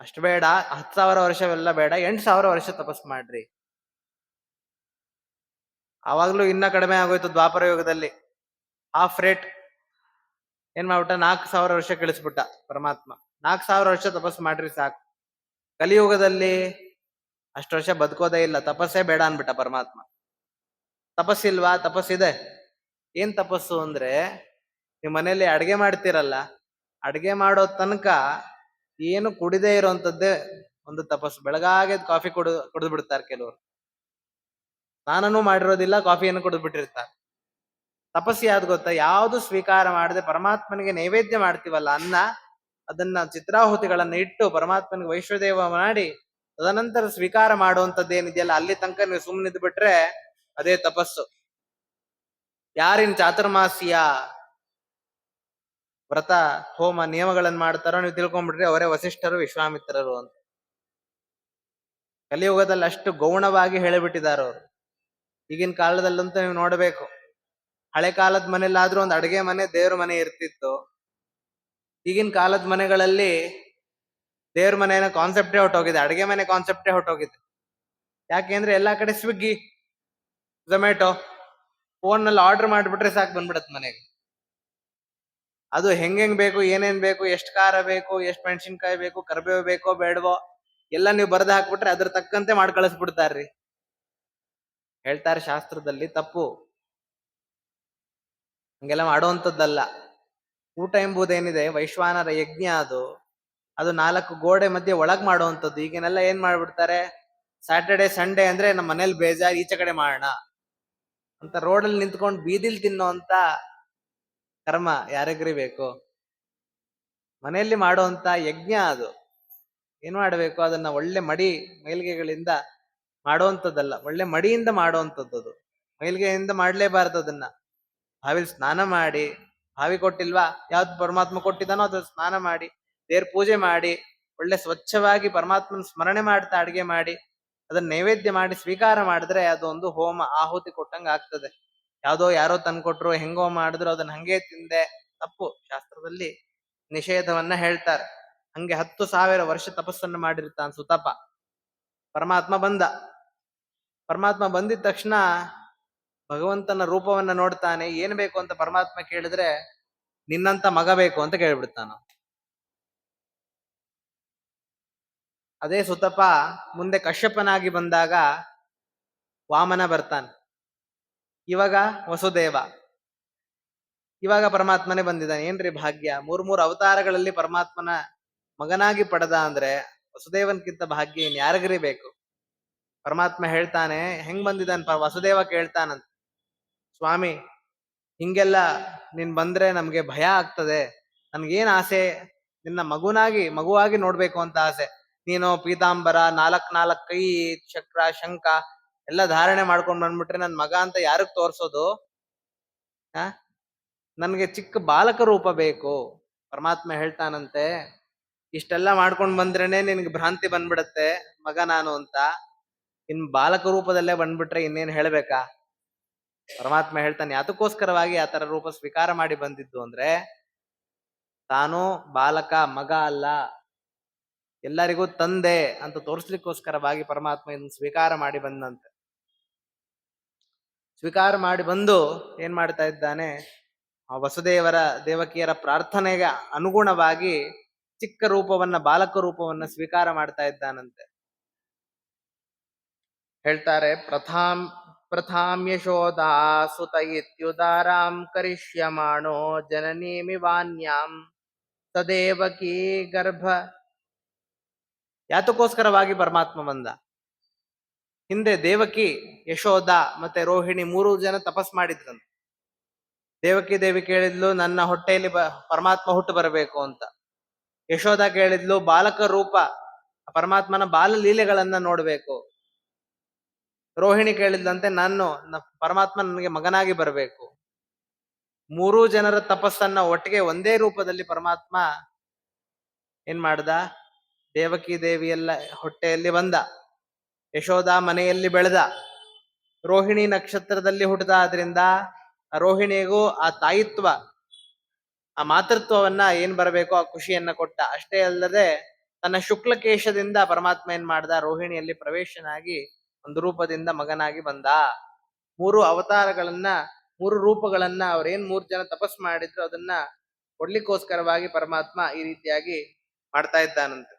ಅಷ್ಟು ಬೇಡ, 10,000 ವರ್ಷವೆಲ್ಲ ಬೇಡ, 8,000 ವರ್ಷ ತಪಸ್ ಮಾಡ್ರಿ. ಆವಾಗ್ಲೂ ಇನ್ನ ಕಡಿಮೆ ಆಗೋಯ್ತು. ದ್ವಾಪರ ಯುಗದಲ್ಲಿ ಹಾಫ್ ರೇಟ್ ಏನ್ ಮಾಡ್ಬಿಟ್ಟ, 4,000 ವರ್ಷ ಕಳಿಸ್ಬಿಟ್ಟ ಪರಮಾತ್ಮ. 4,000 ವರ್ಷ ತಪಸ್ ಮಾಡ್ರಿ ಸಾಕು. ಕಲಿಯುಗದಲ್ಲಿ ಅಷ್ಟು ವರ್ಷ ಬದುಕೋದೇ ಇಲ್ಲ, ತಪಸ್ಸೇ ಬೇಡ ಅನ್ಬಿಟ್ಟ ಪರಮಾತ್ಮ. ತಪಸ್ಸಿಲ್ವಾ? ತಪಸ್ಸಿದೆ. ಏನ್ ತಪಸ್ಸು ಅಂದ್ರೆ, ನೀವು ಮನೇಲಿ ಅಡ್ಗೆ ಮಾಡ್ತೀರಲ್ಲ, ಅಡ್ಗೆ ಮಾಡೋ ತನಕ ಏನು ಕುಡಿದೇ ಇರೋಂಥದ್ದೇ ಒಂದು ತಪಸ್ಸು. ಬೆಳಗಾಗೆ ಕಾಫಿ ಕುಡಿದು ಬಿಡ್ತಾರೆ ಕೆಲವರು, ಸ್ನಾನನೂ ಮಾಡಿರೋದಿಲ್ಲ, ಕಾಫಿಯನ್ನು ಕುಡಿದು ಬಿಟ್ಟಿರ್ತಾರೆ. ತಪಸ್ಸು ಯಾವ್ದು ಗೊತ್ತಾ? ಯಾವುದು ಸ್ವೀಕಾರ ಮಾಡದೆ ಪರಮಾತ್ಮನಿಗೆ ನೈವೇದ್ಯ ಮಾಡ್ತೀವಲ್ಲ ಅನ್ನ, ಅದನ್ನ ಚಿತ್ರಾಹುತಿಗಳನ್ನ ಇಟ್ಟು ಪರಮಾತ್ಮನಿಗೆ ವೈಶ್ವದೇವ ಮಾಡಿ ತದನಂತರ ಸ್ವೀಕಾರ ಮಾಡುವಂಥದ್ದೇನಿದೆಯಲ್ಲ, ಅಲ್ಲಿ ತನಕ ನೀವು ಸುಮ್ಮನಿದ್ ಬಿಟ್ರೆ ಅದೇ ತಪಸ್ಸು. ಯಾರಿನ್ ಚಾತುರ್ಮಾಸಿಯ ವ್ರತ ಹೋಮ ನಿಯಮಗಳನ್ನ ಮಾಡ್ತಾರೋ ನೀವು ತಿಳ್ಕೊಂಡ್ಬಿಟ್ರಿ ಅವರೇ ವಸಿಷ್ಠರು ವಿಶ್ವಾಮಿತ್ರರು ಅಂತ. ಕಲಿಯುಗದಲ್ಲಿ ಅಷ್ಟು ಗೌಣವಾಗಿ ಹೇಳಿಬಿಟ್ಟಿದ್ದಾರೆ ಅವರು. ಈಗಿನ ಕಾಲದಲ್ಲಂತೂ ನೀವು ನೋಡ್ಬೇಕು, ಹಳೆ ಕಾಲದ ಮನೆಯಲ್ಲಾದ್ರೂ ಒಂದು ಅಡುಗೆ ಮನೆ, ದೇವ್ರ ಮನೆ ಇರ್ತಿತ್ತು. ಈಗಿನ ಕಾಲದ ಮನೆಗಳಲ್ಲಿ ದೇವ್ರ ಮನೆಯ ಕಾನ್ಸೆಪ್ಟೇ ಹೊಟ್ಟೋಗಿದೆ, ಅಡುಗೆ ಮನೆ ಕಾನ್ಸೆಪ್ಟೇ ಹೊಟ್ಟೋಗಿದೆ. ಯಾಕೆಂದ್ರೆ ಎಲ್ಲಾ ಕಡೆ ಸ್ವಿಗ್ಗಿ, ಝೊಮ್ಯಾಟೊ, ಫೋನ್ನಲ್ಲಿ ಆರ್ಡರ್ ಮಾಡಿಬಿಟ್ರೆ ಸಾಕು, ಬಂದ್ಬಿಡತ್ ಮನೆಗೆ. ಅದು ಹೆಂಗ್ ಬೇಕು, ಏನೇನ್ ಬೇಕು, ಎಷ್ಟು ಖಾರ ಬೇಕು, ಎಷ್ಟು ಮೆಣಸಿನ್ಕಾಯಿ ಬೇಕು, ಕರಿಬೇವು ಬೇಕೋ ಬೇಡವೋ ಎಲ್ಲ ನೀವು ಬರೆದು ಹಾಕ್ಬಿಟ್ರೆ ಅದ್ರ ತಕ್ಕಂತೆ ಮಾಡಿ ಕಳಿಸ್ಬಿಡ್ತಾರ್ರಿ. ಹೇಳ್ತಾರೆ ಶಾಸ್ತ್ರದಲ್ಲಿ, ತಪ್ಪು, ಹಂಗೆಲ್ಲ ಮಾಡುವಂಥದ್ದಲ್ಲ. ಊಟ ಎಂಬುದೇನಿದೆ ವೈಶ್ವಾನರ ಯಜ್ಞ, ಅದು 4 ಗೋಡೆ ಮಧ್ಯೆ ಒಳಗ್ ಮಾಡುವಂಥದ್ದು. ಈಗಿನೆಲ್ಲ ಏನ್ ಮಾಡ್ಬಿಡ್ತಾರೆ, ಸ್ಯಾಟರ್ಡೆ ಸಂಡೇ ಅಂದ್ರೆ ನಮ್ಮ ಮನೇಲಿ ಬೇಜಾರು, ಈಚೆ ಕಡೆ ಮಾಡೋಣ ಅಂತ ರೋಡಲ್ಲಿ ನಿಂತ್ಕೊಂಡು ಬೀದಿಲ್ ತಿನ್ನೋ ಅಂತ ಕರ್ಮ ಯಾರಿಗ್ರಿ ಬೇಕು? ಮನೆಯಲ್ಲಿ ಮಾಡುವಂತ ಯಜ್ಞ ಅದು. ಏನ್ ಮಾಡ್ಬೇಕು, ಅದನ್ನ ಒಳ್ಳೆ ಮಡಿ ಮೈಲ್ಗೆಗಳಿಂದ ಮಾಡುವಂಥದ್ದಲ್ಲ, ಒಳ್ಳೆ ಮಡಿಯಿಂದ ಮಾಡುವಂಥದ್ದು. ಅದು ಮೈಲ್ಗೆಯಿಂದ ಮಾಡ್ಲೇಬಾರ್ದು. ಅದನ್ನ ಬಾವಿಲಿ ಸ್ನಾನ ಮಾಡಿ, ಬಾವಿ ಕೊಟ್ಟಿಲ್ವಾ, ಯಾವ್ದು ಪರಮಾತ್ಮ ಕೊಟ್ಟಿದ್ದಾನೋ ಅದ್ರ ಸ್ನಾನ ಮಾಡಿ, ದೇವ್ರ ಪೂಜೆ ಮಾಡಿ, ಒಳ್ಳೆ ಸ್ವಚ್ಛವಾಗಿ ಪರಮಾತ್ಮನ ಸ್ಮರಣೆ ಮಾಡ್ತಾ ಅಡ್ಗೆ ಮಾಡಿ ಅದನ್ನ ನೈವೇದ್ಯ ಮಾಡಿ ಸ್ವೀಕಾರ ಮಾಡಿದ್ರೆ ಅದೊಂದು ಹೋಮ ಆಹುತಿ ಕೊಟ್ಟಂಗ ಆಗ್ತದೆ. ಯಾವ್ದೋ ಯಾರೋ ತಂದ್ಕೊಟ್ರು, ಹೆಂಗೋ ಮಾಡಿದ್ರು, ಅದನ್ನ ಹಂಗೆ ತಿಂದೆ, ತಪ್ಪು. ಶಾಸ್ತ್ರದಲ್ಲಿ ನಿಷೇಧವನ್ನ ಹೇಳ್ತಾರೆ. ಹಂಗೆ 10,000 ವರ್ಷ ತಪಸ್ಸನ್ನು ಮಾಡಿರ್ತಾನ ಸುತಪ. ಪರಮಾತ್ಮ ಬಂದ. ಪರಮಾತ್ಮ ಬಂದಿದ ತಕ್ಷಣ ಭಗವಂತನ ರೂಪವನ್ನ ನೋಡ್ತಾನೆ. ಏನ್ ಬೇಕು ಅಂತ ಪರಮಾತ್ಮ ಕೇಳಿದ್ರೆ, ನಿನ್ನಂತ ಮಗ ಬೇಕು ಅಂತ ಕೇಳ್ಬಿಡ್ತಾನ. ಅದೇ ಸುತಪ ಮುಂದೆ ಕಶ್ಯಪನಾಗಿ ಬಂದಾಗ ವಾಮನ ಬರ್ತಾನೆ, ಇವಾಗ ವಸುದೇವ, ಇವಾಗ ಪರಮಾತ್ಮನೇ ಬಂದಿದ್ದಾನೆ. ಏನ್ರಿ ಭಾಗ್ಯ! 3 ಅವತಾರಗಳಲ್ಲಿ ಪರಮಾತ್ಮನ ಮಗನಾಗಿ ಪಡೆದ ಅಂದ್ರೆ ವಸುದೇವನ್ಕಿಂತ ಭಾಗ್ಯ ಇನ್ ಯಾರಿಗ್ರಿ ಬೇಕು? ಪರಮಾತ್ಮ ಹೇಳ್ತಾನೆ, ಹೆಂಗ್ ಬಂದಿದ್ದಾನೆ ವಸುದೇವ ಕೇಳ್ತಾನಂತ, ಸ್ವಾಮಿ ಹಿಂಗೆಲ್ಲ ನೀನ್ ಬಂದ್ರೆ ನಮ್ಗೆ ಭಯ ಆಗ್ತದೆ, ನನ್ಗೇನ್ ಆಸೆ, ನಿನ್ನ ಮಗುವಾಗಿ ನೋಡ್ಬೇಕು ಅಂತ ಆಸೆ. ನೀನು ಪೀತಾಂಬರ, 4 ಕೈ, ಚಕ್ರ, ಶಂಖ ಎಲ್ಲ ಧಾರಣೆ ಮಾಡ್ಕೊಂಡ್ ಬಂದ್ಬಿಟ್ರೆ ನನ್ ಮಗ ಅಂತ ಯಾರಿಗ್ ತೋರ್ಸೋದು? ನನ್ಗೆ ಚಿಕ್ಕ ಬಾಲಕ ರೂಪ ಬೇಕು. ಪರಮಾತ್ಮ ಹೇಳ್ತಾನಂತೆ, ಇಷ್ಟೆಲ್ಲ ಮಾಡ್ಕೊಂಡ್ ಬಂದ್ರೇನೆ ನಿನ್ಗೆ ಭ್ರಾಂತಿ ಬಂದ್ಬಿಡತ್ತೆ ಮಗ ನಾನು ಅಂತ, ಇನ್ ಬಾಲಕ ರೂಪದಲ್ಲೇ ಬಂದ್ಬಿಟ್ರೆ ಇನ್ನೇನ್ ಹೇಳ್ಬೇಕಾ? ಪರಮಾತ್ಮ ಹೇಳ್ತಾನೆ, ಅದಕ್ಕೋಸ್ಕರವಾಗಿ ಆ ತರ ರೂಪ ಸ್ವೀಕಾರ ಮಾಡಿ ಬಂದಿದ್ದು ಅಂದ್ರೆ ತಾನು ಬಾಲಕ, ಮಗ ಅಲ್ಲ, ಎಲ್ಲರಿಗೂ ತಂದೆ ಅಂತ ತೋರಿಸ್ಲಿಕ್ಕೋಸ್ಕರವಾಗಿ ಪರಮಾತ್ಮ ಇದನ್ನು ಸ್ವೀಕಾರ ಮಾಡಿ ಬಂದಂತೆ. ಸ್ವೀಕಾರ ಮಾಡಿ ಬಂದು ಏನ್ ಮಾಡ್ತಾ ಇದ್ದಾನೆ, ಆ ವಸುದೇವರ ದೇವಕಿಯರ ಪ್ರಾರ್ಥನೆಗೆ ಅನುಗುಣವಾಗಿ ಚಿಕ್ಕ ರೂಪವನ್ನ, ಬಾಲಕ ರೂಪವನ್ನ ಸ್ವೀಕಾರ ಮಾಡ್ತಾ ಇದ್ದಾನಂತೆ. ಹೇಳ್ತಾರೆ, ಪ್ರಥಾಂ ಯಶೋದಾ ಸುತ ಇತ್ಯುದಾರಾಂ ಕರಿಷ್ಯಮಾಣೋ ಜನನೀಮಿವಾನ್ಯಾಂ ತದೇವಕಿ ಗರ್ಭ. ಯಾತಕ್ಕೋಸ್ಕರವಾಗಿ ಪರಮಾತ್ಮ ಬಂದ? ಹಿಂದೆ ದೇವಕಿ, ಯಶೋದ ಮತ್ತೆ ರೋಹಿಣಿ 3 ಜನ ತಪಸ್ ಮಾಡಿದ್ರಂತೆ. ದೇವಕಿ ದೇವಿ ಕೇಳಿದ್ಲು, ನನ್ನ ಹೊಟ್ಟೆಯಲ್ಲಿ ಪರಮಾತ್ಮ ಹುಟ್ಟು ಬರಬೇಕು ಅಂತ. ಯಶೋದ ಕೇಳಿದ್ಲು, ಬಾಲಕ ರೂಪ ಪರಮಾತ್ಮನ ಬಾಲಲೀಲೆಗಳನ್ನ ನೋಡ್ಬೇಕು. ರೋಹಿಣಿ ಕೇಳಿದ್ಲಂತೆ, ಪರಮಾತ್ಮ ನನಗೆ ಮಗನಾಗಿ ಬರಬೇಕು. 3 ಜನರ ತಪಸ್ಸನ್ನ ಒಟ್ಟಿಗೆ ಒಂದೇ ರೂಪದಲ್ಲಿ ಪರಮಾತ್ಮ ಏನ್ ಮಾಡ್ದ? ದೇವಕಿ ದೇವಿಯಲ್ಲ ಹೊಟ್ಟೆಯಲ್ಲಿ ಬಂದ, ಯಶೋದ ಮನೆಯಲ್ಲಿ ಬೆಳೆದ, ರೋಹಿಣಿ ನಕ್ಷತ್ರದಲ್ಲಿ ಹುಟ್ಟಿದ. ಆದ್ರಿಂದ ರೋಹಿಣಿಗೂ ಆ ತಾಯಿತ್ವ, ಆ ಮಾತೃತ್ವವನ್ನ ಏನ್ ಬರಬೇಕು ಆ ಖುಷಿಯನ್ನ ಕೊಟ್ಟ. ಅಷ್ಟೇ ಅಲ್ಲದೆ ತನ್ನ ಶುಕ್ಲಕೇಶದಿಂದ ಪರಮಾತ್ಮ ಏನ್ ಮಾಡ್ದ? ರೋಹಿಣಿಯಲ್ಲಿ ಪ್ರವೇಶನಾಗಿ ಒಂದು ರೂಪದಿಂದ ಮಗನಾಗಿ ಬಂದ. 3 ಅವತಾರಗಳನ್ನ, 3 ರೂಪಗಳನ್ನ ಅವ್ರೇನ್ 3 ಜನ ತಪಸ್ ಮಾಡಿದ್ರು ಅದನ್ನ ಕೊಡ್ಲಿಕ್ಕೋಸ್ಕರವಾಗಿ ಪರಮಾತ್ಮ ಈ ರೀತಿಯಾಗಿ ಮಾಡ್ತಾ ಇದ್ದಾನಂತೆ.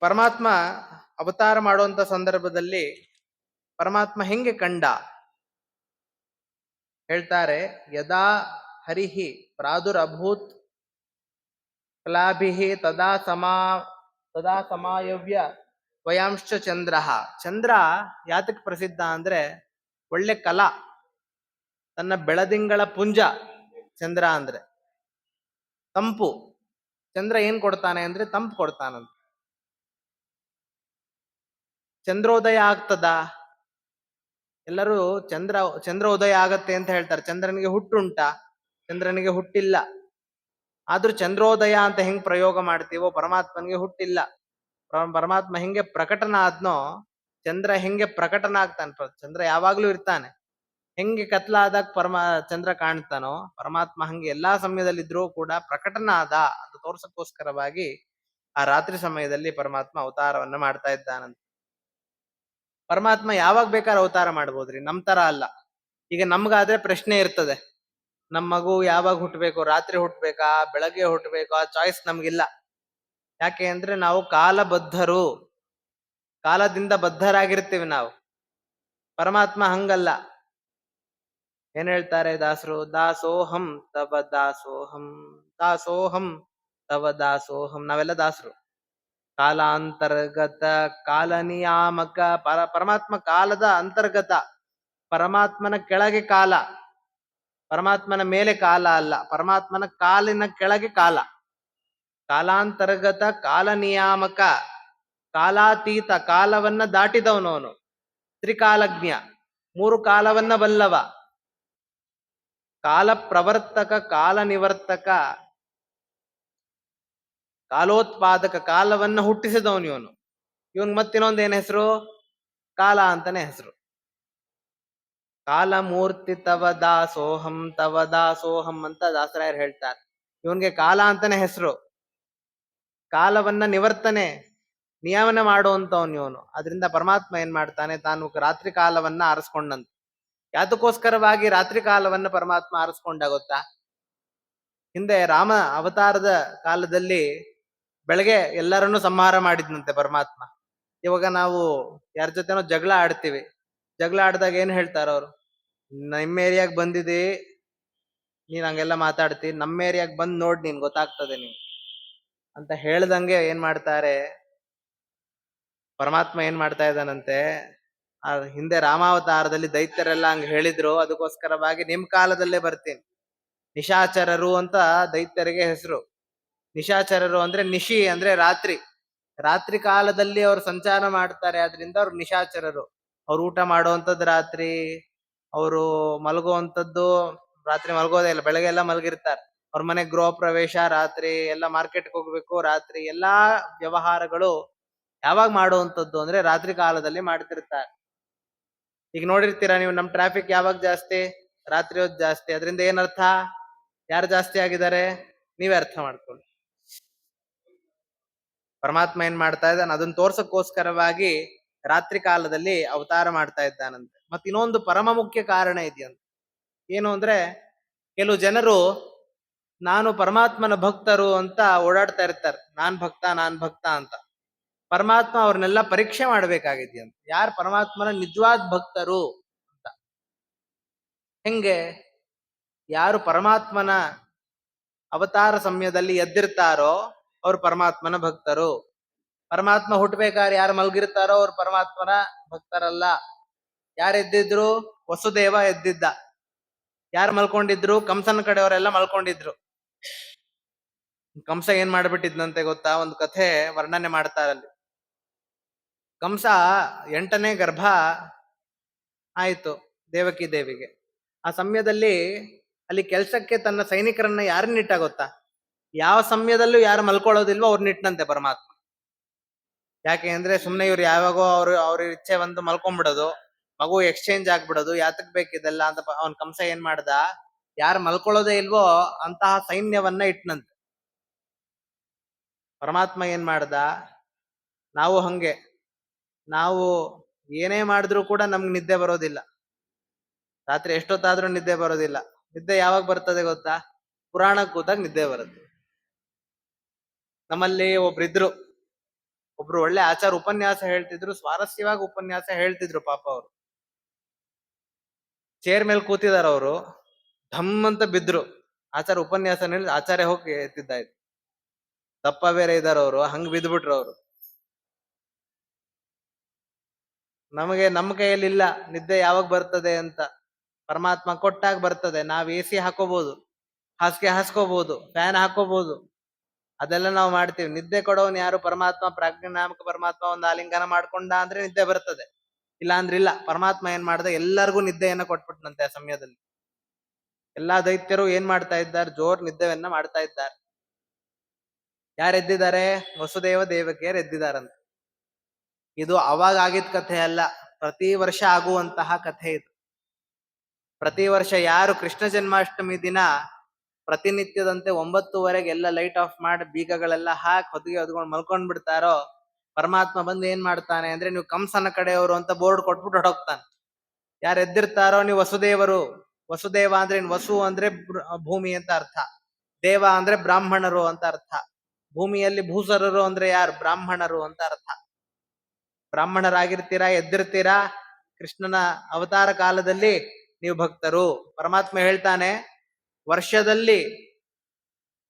ಪರಮಾತ್ಮ ಅವತಾರ ಮಾಡುವಂತ ಸಂದರ್ಭದಲ್ಲಿ ಪರಮಾತ್ಮ ಹೆಂಗೆ ಕಂಡ? ಹೇಳ್ತಾರೆ, ಯದಾ ಹರಿಹಿ ಪ್ರಾದುರಭೂತ್ ಕಲಾಭಿಹಿ ತದಾ ಸಮಾಯವ್ಯ ವಯಾಂಶ್ಚ ಚಂದ್ರ. ಚಂದ್ರ ಯಾತಕ್ ಪ್ರಸಿದ್ಧ ಅಂದ್ರೆ ಒಳ್ಳೆ ಕಲಾ, ತನ್ನ ಬೆಳದಿಂಗಳ ಪುಂಜ ಚಂದ್ರ ಅಂದ್ರೆ. ತಂಪು, ಚಂದ್ರ ಏನ್ ಕೊಡ್ತಾನೆ ಅಂದ್ರೆ ತಂಪು ಕೊಡ್ತಾನಂತ. ಚಂದ್ರೋದಯ ಆಗ್ತದ? ಎಲ್ಲರೂ ಚಂದ್ರ ಉದಯ ಆಗತ್ತೆ ಅಂತ ಹೇಳ್ತಾರೆ. ಚಂದ್ರನಿಗೆ ಹುಟ್ಟುಂಟಾ? ಚಂದ್ರನಿಗೆ ಹುಟ್ಟಿಲ್ಲ. ಆದ್ರೂ ಚಂದ್ರೋದಯ ಅಂತ ಹೆಂಗ್ ಪ್ರಯೋಗ ಮಾಡ್ತೀವೋ ಪರಮಾತ್ಮನಿಗೆ ಹುಟ್ಟಿಲ್ಲ. ಪರಮಾತ್ಮ ಹೆಂಗೆ ಪ್ರಕಟನ ಆದ್ನೋ, ಚಂದ್ರ ಹೆಂಗೆ ಪ್ರಕಟನ ಆಗ್ತಾನೆ. ಚಂದ್ರ ಯಾವಾಗ್ಲೂ ಇರ್ತಾನೆ. ಹೆಂಗೆ ಕತ್ಲಾದಾಗ ಚಂದ್ರ ಕಾಣ್ತಾನೋ, ಪರಮಾತ್ಮ ಹಂಗೆ ಎಲ್ಲಾ ಸಮಯದಲ್ಲಿದ್ರೂ ಕೂಡ ಪ್ರಕಟನ ಆದ ಅಂತ ತೋರ್ಸಕ್ಕೋಸ್ಕರವಾಗಿ ಆ ರಾತ್ರಿ ಸಮಯದಲ್ಲಿ ಪರಮಾತ್ಮ ಅವತಾರವನ್ನ ಮಾಡ್ತಾ ಇದ್ದಾನಂತ. ಪರಮಾತ್ಮ ಯಾವಾಗ ಬೇಕಾದ್ರೆ ಅವತಾರ ಮಾಡ್ಬೋದ್ರಿ, ನಮ್ ತರ ಅಲ್ಲ. ಈಗ ನಮ್ಗಾದ್ರೆ ಪ್ರಶ್ನೆ ಇರ್ತದೆ, ನಮ್ ಮಗು ಯಾವಾಗ ಹುಟ್ಟಬೇಕು, ರಾತ್ರಿ ಹುಟ್ಟಬೇಕಾ ಬೆಳಗ್ಗೆ ಹುಟ್ಟಬೇಕಾ? ಚಾಯ್ಸ್ ನಮ್ಗಿಲ್ಲ. ಯಾಕೆ ಅಂದ್ರೆ ನಾವು ಕಾಲಬದ್ಧರು, ಕಾಲದಿಂದ ಬದ್ಧರಾಗಿರ್ತೀವಿ ನಾವು. ಪರಮಾತ್ಮ ಹಂಗಲ್ಲ. ಏನ್ ಹೇಳ್ತಾರೆ ದಾಸರು? ದಾಸೋಹಂ ತವ ದಾಸೋಹಂ, ದಾಸೋಹಂ ತವ ದಾಸೋಹಂ. ನಾವೆಲ್ಲ ದಾಸರು. ಕಾಲಾಂತರ್ಗತ ಕಾಲ ನಿಯಾಮಕ. ಪರಮಾತ್ಮ ಕಾಲದ ಅಂತರ್ಗತ, ಪರಮಾತ್ಮನ ಕೆಳಗೆ ಕಾಲ, ಪರಮಾತ್ಮನ ಮೇಲೆ ಕಾಲ ಅಲ್ಲ, ಪರಮಾತ್ಮನ ಕಾಲಿನ ಕೆಳಗೆ ಕಾಲ. ಕಾಲಾಂತರ್ಗತ ಕಾಲ ನಿಯಾಮಕ, ಕಾಲಾತೀತ, ಕಾಲವನ್ನ ದಾಟಿದವನವನು. ತ್ರಿಕಾಲಜ್ಞ, 3 ಕಾಲವನ್ನ ಬಲ್ಲವ. ಕಾಲ ಪ್ರವರ್ತಕ, ಕಾಲ ನಿವರ್ತಕ, ಕಾಲೋತ್ಪಾದಕ, ಕಾಲವನ್ನ ಹುಟ್ಟಿಸಿದವನು ಇವನು. ಇವನ್ ಮತ್ತಿನ್ನೊಂದು ಏನ್ ಹೆಸರು? ಕಾಲ ಅಂತಾನೆ ಹೆಸರು. ಕಾಲಮೂರ್ತಿ ತವ ದಾಸೋಹಂ, ತವ ದಾಸೋಹಂ ಅಂತ ದಾಸರಾಯರು ಹೇಳ್ತಾರೆ. ಇವನ್ಗೆ ಕಾಲ ಅಂತಾನೆ ಹೆಸರು. ಕಾಲವನ್ನ ನಿವರ್ತನೆ, ನಿಯಮನ ಮಾಡುವಂತವನು ಇವನು. ಅದರಿಂದ ಪರಮಾತ್ಮ ಏನ್ ಮಾಡ್ತಾನೆ? ತಾನು ರಾತ್ರಿ ಕಾಲವನ್ನ ಆರಿಸ್ಕೊಂಡಂತ. ಯಾತಕ್ಕೋಸ್ಕರವಾಗಿ ರಾತ್ರಿ ಕಾಲವನ್ನ ಪರಮಾತ್ಮ ಆರಿಸ್ಕೊಂಡ ಗೊತ್ತಾ? ಹಿಂದೆ ರಾಮ ಅವತಾರದ ಕಾಲದಲ್ಲಿ ಬೆಳಗ್ಗೆ ಎಲ್ಲರನ್ನೂ ಸಂಹಾರ ಮಾಡಿದ್ನಂತೆ ಪರಮಾತ್ಮ. ಇವಾಗ ನಾವು ಯಾರ ಜೊತೆನೋ ಜಗಳ ಆಡ್ತೀವಿ. ಜಗಳ ಆಡಿದಾಗ ಏನ್ ಹೇಳ್ತಾರ ಅವ್ರು? ನಿಮ್ಮ ಏರಿಯಾಗ ಬಂದಿದೆ, ನೀನ್ ಹಂಗೆಲ್ಲ ಮಾತಾಡ್ತಿ, ನಮ್ಮ ಏರಿಯಾಗ ಬಂದ್ ನೋಡ್, ನೀನ್ ಗೊತ್ತಾಗ್ತದೆ ನೀನ್ ಅಂತ ಹೇಳ್ದಂಗೆ ಏನ್ ಮಾಡ್ತಾರೆ? ಪರಮಾತ್ಮ ಏನ್ ಮಾಡ್ತಾ ಇದ್ದಾನಂತೆ? ಆ ಹಿಂದೆ ರಾಮಾವತಾರದಲ್ಲಿ ದೈತ್ಯರೆಲ್ಲ ಹಂಗ ಹೇಳಿದ್ರು, ಅದಕ್ಕೋಸ್ಕರವಾಗಿ ನಿಮ್ ಕಾಲದಲ್ಲೇ ಬರ್ತೀನಿ. ನಿಶಾಚರರು ಅಂತ ದೈತ್ಯರಿಗೆ ಹೆಸರು. ನಿಶಾಚರರು ಅಂದ್ರೆ ನಿಶಿ ಅಂದ್ರೆ ರಾತ್ರಿ, ರಾತ್ರಿ ಕಾಲದಲ್ಲಿ ಅವ್ರು ಸಂಚಾರ ಮಾಡ್ತಾರೆ. ಆದ್ರಿಂದ ಅವ್ರು ನಿಶಾಚರರು. ಅವ್ರು ಊಟ ಮಾಡುವಂಥದ್ದು ರಾತ್ರಿ, ಅವರು ಮಲಗುವಂಥದ್ದು ರಾತ್ರಿ, ಮಲಗೋದೇ ಇಲ್ಲ, ಬೆಳಗ್ಗೆ ಎಲ್ಲ ಮಲಗಿರ್ತಾರೆ. ಅವ್ರ ಮನೆ ಗೃಹ ಪ್ರವೇಶ ರಾತ್ರಿ, ಎಲ್ಲ ಮಾರ್ಕೆಟ್ಗೆ ಹೋಗ್ಬೇಕು ರಾತ್ರಿ, ಎಲ್ಲಾ ವ್ಯವಹಾರಗಳು ಯಾವಾಗ ಮಾಡುವಂಥದ್ದು ಅಂದ್ರೆ ರಾತ್ರಿ ಕಾಲದಲ್ಲಿ ಮಾಡ್ತಿರ್ತಾರೆ. ಈಗ ನೋಡಿರ್ತೀರಾ ನೀವು, ನಮ್ ಟ್ರಾಫಿಕ್ ಯಾವಾಗ ಜಾಸ್ತಿ? ರಾತ್ರಿ ಹೊತ್ತು ಜಾಸ್ತಿ. ಅದರಿಂದ ಏನರ್ಥ? ಯಾರು ಜಾಸ್ತಿ ಆಗಿದ್ದಾರೆ? ನೀವೇ ಅರ್ಥ ಮಾಡ್ಕೊಳ್ಳಿ. ಪರಮಾತ್ಮ ಏನ್ ಮಾಡ್ತಾ ಇದ್ದಾನೆ? ಅದನ್ನ ತೋರ್ಸಕ್ಕೋಸ್ಕರವಾಗಿ ರಾತ್ರಿ ಕಾಲದಲ್ಲಿ ಅವತಾರ ಮಾಡ್ತಾ ಇದ್ದಾನಂತೆ. ಮತ್ ಇನ್ನೊಂದು ಪರಮ ಮುಖ್ಯ ಕಾರಣ ಇದೆಯಂತ. ಏನು ಅಂದ್ರೆ, ಕೆಲವು ಜನರು ನಾನು ಪರಮಾತ್ಮನ ಭಕ್ತರು ಅಂತ ಓಡಾಡ್ತಾ ಇರ್ತಾರೆ, ನಾನ್ ಭಕ್ತ ಅಂತ. ಪರಮಾತ್ಮ ಅವ್ರನ್ನೆಲ್ಲ ಪರೀಕ್ಷೆ ಮಾಡ್ಬೇಕಾಗಿದೆಯಂತ, ಯಾರು ಪರಮಾತ್ಮನ ನಿಜವಾದ ಭಕ್ತರು ಅಂತ. ಹೆಂಗೆ? ಯಾರು ಪರಮಾತ್ಮನ ಅವತಾರ ಸಮಯದಲ್ಲಿ ಎದ್ದಿರ್ತಾರೋ ಅವ್ರು ಪರಮಾತ್ಮನ ಭಕ್ತರು. ಪರಮಾತ್ಮ ಹುಟ್ಟಬೇಕಾದ್ರೆ ಯಾರು ಮಲಗಿರ್ತಾರೋ ಅವ್ರು ಪರಮಾತ್ಮನ ಭಕ್ತರಲ್ಲ. ಯಾರು ಎದ್ದಿದ್ರು? ವಸುದೇವ ಎದ್ದಿದ್ದ. ಯಾರು ಮಲ್ಕೊಂಡಿದ್ರು? ಕಂಸನ ಕಡೆಯವರೆಲ್ಲ ಮಲ್ಕೊಂಡಿದ್ರು. ಕಂಸ ಏನ್ ಮಾಡ್ಬಿಟ್ಟಿದ್ನಂತೆ ಗೊತ್ತಾ? ಒಂದು ಕಥೆ ವರ್ಣನೆ ಮಾಡ್ತಾರಲ್ಲಿ. ಕಂಸ 8ನೇ ಗರ್ಭ ಆಯ್ತು ದೇವಕಿ ದೇವಿಗೆ. ಆ ಸಮಯದಲ್ಲಿ ಅಲ್ಲಿ ಕೆಲ್ಸಕ್ಕೆ ತನ್ನ ಸೈನಿಕರನ್ನ ಯಾರನ್ನಿಟ್ಟ ಗೊತ್ತಾ? ಯಾವ ಸಮಯದಲ್ಲೂ ಯಾರು ಮಲ್ಕೊಳ್ಳೋದಿಲ್ವೋ ಅವ್ರನ್ನಿಟ್ಟನಂತೆ ಪರಮಾತ್ಮ. ಯಾಕೆ ಅಂದ್ರೆ ಸುಮ್ನೆ ಇವ್ರು ಯಾವಾಗೋ ಅವ್ರ ಇಚ್ಛೆ ಬಂದು ಮಲ್ಕೊಂಡ್ಬಿಡೋದು, ಮಗು ಎಕ್ಸ್ಚೇಂಜ್ ಆಗ್ಬಿಡೋದು, ಯಾತಕ್ ಬೇಕಿದೆಲ್ಲ ಅಂತ ಅವನ್ ಕಂಸ ಏನ್ ಮಾಡ್ದ? ಯಾರು ಮಲ್ಕೊಳ್ಳೋದೇ ಇಲ್ವೋ ಅಂತಹ ಸೈನ್ಯವನ್ನ ಇಟ್ನಂತೆ. ಪರಮಾತ್ಮ ಏನ್ ಮಾಡ್ದ? ನಾವು ಹಂಗೆ, ನಾವು ಏನೇ ಮಾಡಿದ್ರು ಕೂಡ ನಮ್ಗೆ ನಿದ್ದೆ ಬರೋದಿಲ್ಲ. ರಾತ್ರಿ ಎಷ್ಟೊತ್ತಾದ್ರೂ ನಿದ್ದೆ ಬರೋದಿಲ್ಲ. ನಿದ್ದೆ ಯಾವಾಗ ಬರ್ತದೆ ಗೊತ್ತಾ? ಪುರಾಣ ಕೂತಾಗ ನಿದ್ದೆ ಬರುತ್ತೆ. ನಮ್ಮಲ್ಲಿ ಒಬ್ರು ಒಳ್ಳೆ ಆಚಾರ ಉಪನ್ಯಾಸ ಹೇಳ್ತಿದ್ರು, ಸ್ವಾರಸ್ಯವಾಗಿ ಉಪನ್ಯಾಸ ಹೇಳ್ತಿದ್ರು. ಪಾಪ ಅವರು ಚೇರ್ ಮೇಲೆ ಕೂತಿದಾರ, ಅವರು ಢಮ್ ಅಂತ ಬಿದ್ರು. ಆಚಾರ ಉಪನ್ಯಾಸ ಹೇಳಿ ಆಚಾರ್ಯ ಹೋಗಿ ಎತ್ತಿದ್ದಾಯ್ತು. ದಪ್ಪ ಬೇರೆ ಇದಾರ ಅವರು, ಹಂಗ್ ಬಿದ್ಬಿಟ್ರು ಅವರು. ನಮ್ಮ ಕೈಯಲ್ಲಿ ಇಲ್ಲ ನಿದ್ದೆ ಯಾವಾಗ ಬರ್ತದೆ ಅಂತ. ಪರಮಾತ್ಮ ಕೊಟ್ಟಾಗ ಬರ್ತದೆ. ನಾವ್ AC ಹಾಕೋಬಹುದು, ಹಾಸಿಗೆ ಹಾಸ್ಕೋಬಹುದು, ಫ್ಯಾನ್ ಹಾಕೋಬಹುದು, ಅದೆಲ್ಲ ನಾವು ಮಾಡ್ತೀವಿ. ನಿದ್ದೆ ಕೊಡೋನ್ ಯಾರು? ಪರಮಾತ್ಮ. ಪ್ರಾಜ್ಞಾನಾಮಕ ಪರಮಾತ್ಮ ಒಂದು ಆಲಿಂಗನ ಮಾಡ್ಕೊಂಡ ಅಂದ್ರೆ ನಿದ್ದೆ ಬರ್ತದೆ, ಇಲ್ಲ ಅಂದ್ರೆ ಇಲ್ಲ. ಪರಮಾತ್ಮ ಏನ್ ಮಾಡ್ದ? ಎಲ್ಲರಿಗೂ ನಿದ್ದೆಯನ್ನ ಕೊಟ್ಬಿಟ್ನಂತೆ ಆ ಸಮಯದಲ್ಲಿ. ಎಲ್ಲಾ ದೈತ್ಯರು ಏನ್ ಮಾಡ್ತಾ ಇದ್ದಾರೆ? ಜೋರ್ ನಿದ್ದೆಯನ್ನ ಮಾಡ್ತಾ ಇದ್ದಾರೆ. ಯಾರು ಎದ್ದಿದ್ದಾರೆ? ವಸುದೇವ ದೇವಕಿಯರು ಎದ್ದಿದಾರಂತ. ಇದು ಅವಾಗ ಆಗಿದ್ ಕಥೆ ಅಲ್ಲ, ಪ್ರತಿ ವರ್ಷ ಆಗುವಂತಹ ಕಥೆ ಇದು. ಪ್ರತಿ ವರ್ಷ ಯಾರು ಕೃಷ್ಣ ಜನ್ಮಾಷ್ಟಮಿ ದಿನ ಪ್ರತಿನಿತ್ಯದಂತೆ 9:30 ಎಲ್ಲ ಲೈಟ್ ಆಫ್ ಮಾಡಿ ಬೀಗಗಳೆಲ್ಲ ಹಾಕಿ ಹೊತ್ತಿಗೆ ಹೊದ್ಕೊಂಡು ಮಲ್ಕೊಂಡ್ ಬಿಡ್ತಾರೋ, ಪರಮಾತ್ಮ ಬಂದು ಏನ್ ಮಾಡ್ತಾನೆ ಅಂದ್ರೆ, ನೀವು ಕಂಸನ ಕಡೆಯವರು ಅಂತ ಬೋರ್ಡ್ ಕೊಟ್ಬಿಟ್ಟು ಹೊಡೋಗ್ತಾನೆ. ಯಾರು ಎದ್ದಿರ್ತಾರೋ ನೀವು ವಸುದೇವರು. ವಸುದೇವ ಅಂದ್ರೆ ವಸು ಅಂದ್ರೆ ಭೂಮಿ ಅಂತ ಅರ್ಥ, ದೇವ ಅಂದ್ರೆ ಬ್ರಾಹ್ಮಣರು ಅಂತ ಅರ್ಥ. ಭೂಮಿಯಲ್ಲಿ ಭೂಸರರು ಅಂದ್ರೆ ಯಾರು? ಬ್ರಾಹ್ಮಣರು ಅಂತ ಅರ್ಥ. ಬ್ರಾಹ್ಮಣರಾಗಿರ್ತೀರಾ, ಎದ್ದಿರ್ತೀರಾ, ಕೃಷ್ಣನ ಅವತಾರ ಕಾಲದಲ್ಲಿ ನೀವು ಭಕ್ತರು. ಪರಮಾತ್ಮ ಹೇಳ್ತಾನೆ,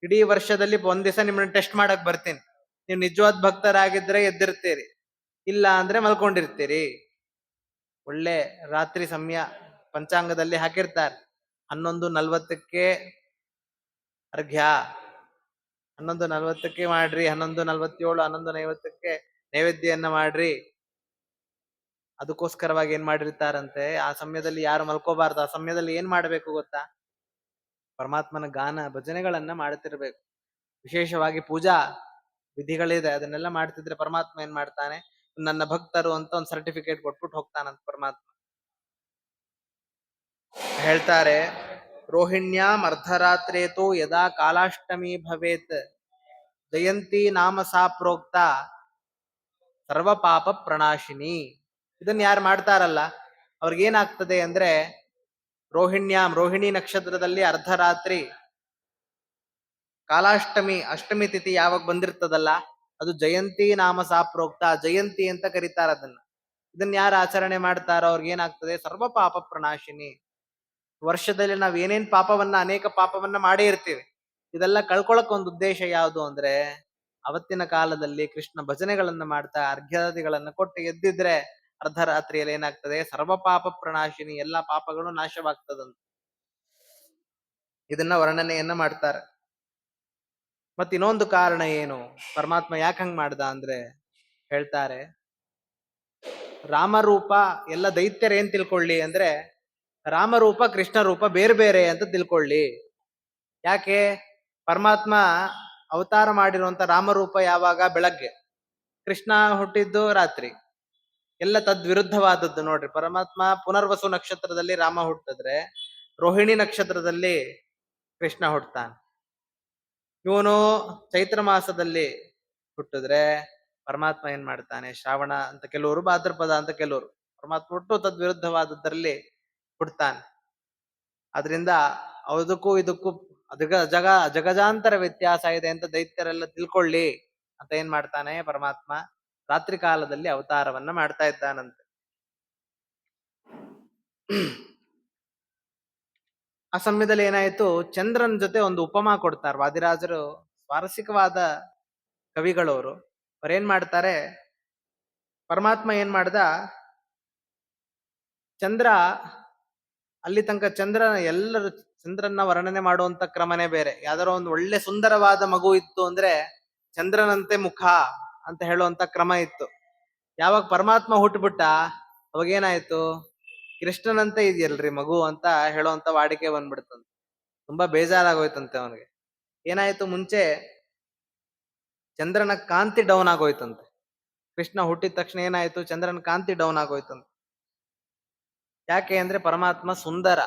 ಇಡೀ ವರ್ಷದಲ್ಲಿ ಒಂದ್ ದಿವಸ ನಿಮ್ಮನ್ನ ಟೆಸ್ಟ್ ಮಾಡಕ್ ಬರ್ತೀನಿ. ನೀವು ನಿಜವಾದ ಭಕ್ತರಾಗಿದ್ರೆ ಎದ್ದಿರ್ತೀರಿ, ಇಲ್ಲ ಅಂದ್ರೆ ಮಲ್ಕೊಂಡಿರ್ತೀರಿ. ಒಳ್ಳೆ ರಾತ್ರಿ ಸಮಯ ಪಂಚಾಂಗದಲ್ಲಿ ಹಾಕಿರ್ತಾರೆ, 11:40 ಅರ್ಘ್ಯ, 11:40 ಮಾಡ್ರಿ, 11:47, 11:50 ನೈವೇದ್ಯವನ್ನ ಮಾಡ್ರಿ. ಅದಕ್ಕೋಸ್ಕರವಾಗಿ ಏನ್ ಮಾಡಿರ್ತಾರಂತೆ, ಆ ಸಮಯದಲ್ಲಿ ಯಾರು ಮಲ್ಕೋಬಾರ್ದು. ಆ ಸಮಯದಲ್ಲಿ ಏನ್ ಮಾಡ್ಬೇಕು ಗೊತ್ತಾ? ಪರಮಾತ್ಮನ ಗಾನ ಭಜನೆಗಳನ್ನ ಮಾಡ್ತಿರ್ಬೇಕು. ವಿಶೇಷವಾಗಿ ಪೂಜಾ ವಿಧಿಗಳಿದೆ, ಅದನ್ನೆಲ್ಲ ಮಾಡ್ತಿದ್ರೆ ಪರಮಾತ್ಮ ಏನ್ ಮಾಡ್ತಾನೆ? ನನ್ನ ಭಕ್ತರು ಅಂತ ಒಂದು ಸರ್ಟಿಫಿಕೇಟ್ ಕೊಟ್ಬಿಟ್ಟು ಹೋಗ್ತಾನಂತ ಪರಮಾತ್ಮ. ಹೇಳ್ತಾರೆ, ರೋಹಿಣ್ಯಾಂ ಅರ್ಧರಾತ್ರೇತು ಯದಾ ಕಾಲಾಷ್ಟಮಿ ಭವೇತ್ ಜಯಂತಿ ನಾಮ ಸಾ ಪ್ರೋಕ್ತ ಸರ್ವ ಪಾಪ ಪ್ರಣಾಶಿನಿ. ಇದನ್ನ ಯಾರು ಮಾಡ್ತಾರಲ್ಲ ಅವ್ರಿಗೇನಾಗ್ತದೆ ಅಂದ್ರೆ, ರೋಹಿಣಿ ನಕ್ಷತ್ರದಲ್ಲಿ ಅರ್ಧರಾತ್ರಿ ಕಾಲಾಷ್ಟಮಿ, ಅಷ್ಟಮಿ ತಿಥಿ ಯಾವಾಗ ಬಂದಿರ್ತದಲ್ಲ, ಅದು ಜಯಂತಿ ನಾಮ ಸಾ ಪ್ರೋಕ್ತ, ಜಯಂತಿ ಅಂತ ಕರೀತಾರ ಅದನ್ನ. ಇದನ್ನ ಯಾರು ಆಚರಣೆ ಮಾಡ್ತಾರೋ ಅವ್ರಿಗೇನಾಗ್ತದೆ? ಸರ್ವ ಪಾಪ ಪ್ರಣಾಶಿನಿ. ವರ್ಷದಲ್ಲಿ ನಾವ್ ಏನೇನ್ ಅನೇಕ ಪಾಪವನ್ನ ಮಾಡೇ ಇರ್ತೀವಿ. ಇದೆಲ್ಲ ಕಳ್ಕೊಳಕ್ ಒಂದು ಉದ್ದೇಶ ಯಾವುದು ಅಂದ್ರೆ, ಅವತ್ತಿನ ಕಾಲದಲ್ಲಿ ಕೃಷ್ಣ ಭಜನೆಗಳನ್ನ ಮಾಡ್ತಾ ಅರ್ಘ್ಯಾದಿಗಳನ್ನ ಕೊಟ್ಟು ಎದ್ದಿದ್ರೆ ಅರ್ಧರಾತ್ರಿಯಲ್ಲಿ ಏನಾಗ್ತದೆ? ಸರ್ವ ಪಾಪ ಪ್ರಣಾಶಿನಿ, ಎಲ್ಲಾ ಪಾಪಗಳು ನಾಶವಾಗ್ತದಂತ. ಇದನ್ನ ವರ್ಣನೆಯನ್ನ ಮಾಡ್ತಾರೆ. ಮತ್ ಇನ್ನೊಂದು ಕಾರಣ ಏನು, ಪರಮಾತ್ಮ ಯಾಕೆ ಹಂಗ್ ಮಾಡ್ದ ಅಂದ್ರೆ, ಹೇಳ್ತಾರೆ, ರಾಮರೂಪ ಎಲ್ಲ ದೈತ್ಯರು ಏನ್ ತಿಳ್ಕೊಳ್ಳಿ ಅಂದ್ರೆ, ರಾಮರೂಪ ಕೃಷ್ಣ ರೂಪ ಬೇರೆ ಬೇರೆ ಅಂತ ತಿಳ್ಕೊಳ್ಳಿ. ಯಾಕೆ? ಪರಮಾತ್ಮ ಅವತಾರ ಮಾಡಿರುವಂತ ರಾಮರೂಪ ಯಾವಾಗ? ಬೆಳಗ್ಗೆ. ಕೃಷ್ಣ ಹುಟ್ಟಿದ್ದು ರಾತ್ರಿ. ಎಲ್ಲ ತದ್ವಿರುದ್ಧವಾದದ್ದು ನೋಡ್ರಿ. ಪರಮಾತ್ಮ ಪುನರ್ವಸು ನಕ್ಷತ್ರದಲ್ಲಿ ರಾಮ ಹುಟ್ಟಿದ್ರೆ, ರೋಹಿಣಿ ನಕ್ಷತ್ರದಲ್ಲಿ ಕೃಷ್ಣ ಹುಟ್ಟತಾನೆ. ಇವನು ಚೈತ್ರ ಮಾಸದಲ್ಲಿ ಹುಟ್ಟಿದ್ರೆ ಪರಮಾತ್ಮ ಏನ್ ಮಾಡ್ತಾನೆ? ಶ್ರಾವಣ ಅಂತ ಕೆಲವರು, ಭಾದ್ರಪದ ಅಂತ ಕೆಲವರು. ಪರಮಾತ್ಮ ಒಟ್ಟು ತದ್ವಿರುದ್ಧವಾದದ್ರಲ್ಲಿ ಹುಡ್ತಾನೆ. ಅದರಿಂದ ಅದಕ್ಕೂ ಇದಕ್ಕೂ ಜಗಜಾಂತರ ವ್ಯತ್ಯಾಸ ಇದೆ ಅಂತ ದೈತ್ಯರೆಲ್ಲ ತಿಳ್ಕೊಳ್ಳಿ ಅಂತ ಏನ್ ಮಾಡ್ತಾನೆ ಪರಮಾತ್ಮ ರಾತ್ರಿ ಕಾಲದಲ್ಲಿ ಅವತಾರವನ್ನ ಮಾಡ್ತಾ ಇದ್ದಾನಂತೆ. ಆ ಸಮಯದಲ್ಲಿ ಏನಾಯ್ತು, ಚಂದ್ರನ ಜೊತೆ ಒಂದು ಉಪಮಾ ಕೊಡ್ತಾರೆ ವಾದಿರಾಜರು. ಸ್ವಾರಸ್ಯಕವಾದ ಕವಿಗಳವರು. ಅವ್ರೇನ್ ಮಾಡ್ತಾರೆ, ಪರಮಾತ್ಮ ಏನ್ ಮಾಡ್ದ, ಚಂದ್ರ ಅಲ್ಲಿ ತನಕ ಎಲ್ಲರೂ ಚಂದ್ರನ ವರ್ಣನೆ ಮಾಡುವಂತ ಕ್ರಮನೇ ಬೇರೆ. ಯಾವ್ದಾರ ಒಂದು ಒಳ್ಳೆ ಸುಂದರವಾದ ಮಗು ಇತ್ತು ಅಂದ್ರೆ ಚಂದ್ರನಂತೆ ಮುಖ ಅಂತ ಹೇಳುವಂತ ಕ್ರಮ ಇತ್ತು. ಯಾವಾಗ ಪರಮಾತ್ಮ ಹುಟ್ಟುಬಿಟ್ಟ ಅವಾಗೇನಾಯ್ತು, ಕೃಷ್ಣನಂತೆ ಇದೆಯಲ್ರಿ ಮಗು ಅಂತ ಹೇಳುವಂತ ವಾಡಿಕೆ ಬಂದ್ಬಿಡ್ತಂತೆ. ತುಂಬಾ ಬೇಜಾರಾಗೋಯ್ತಂತೆ ಅವನಿಗೆ. ಏನಾಯ್ತು, ಮುಂಚೆ ಚಂದ್ರನ ಕಾಂತಿ ಡೌನ್ ಆಗೋಯ್ತಂತೆ. ಕೃಷ್ಣ ಹುಟ್ಟಿದ ತಕ್ಷಣ ಏನಾಯ್ತು, ಚಂದ್ರನ ಕಾಂತಿ ಡೌನ್ ಆಗೋಯ್ತಂತೆ. ಯಾಕೆ ಅಂದ್ರೆ ಪರಮಾತ್ಮ ಸುಂದರ.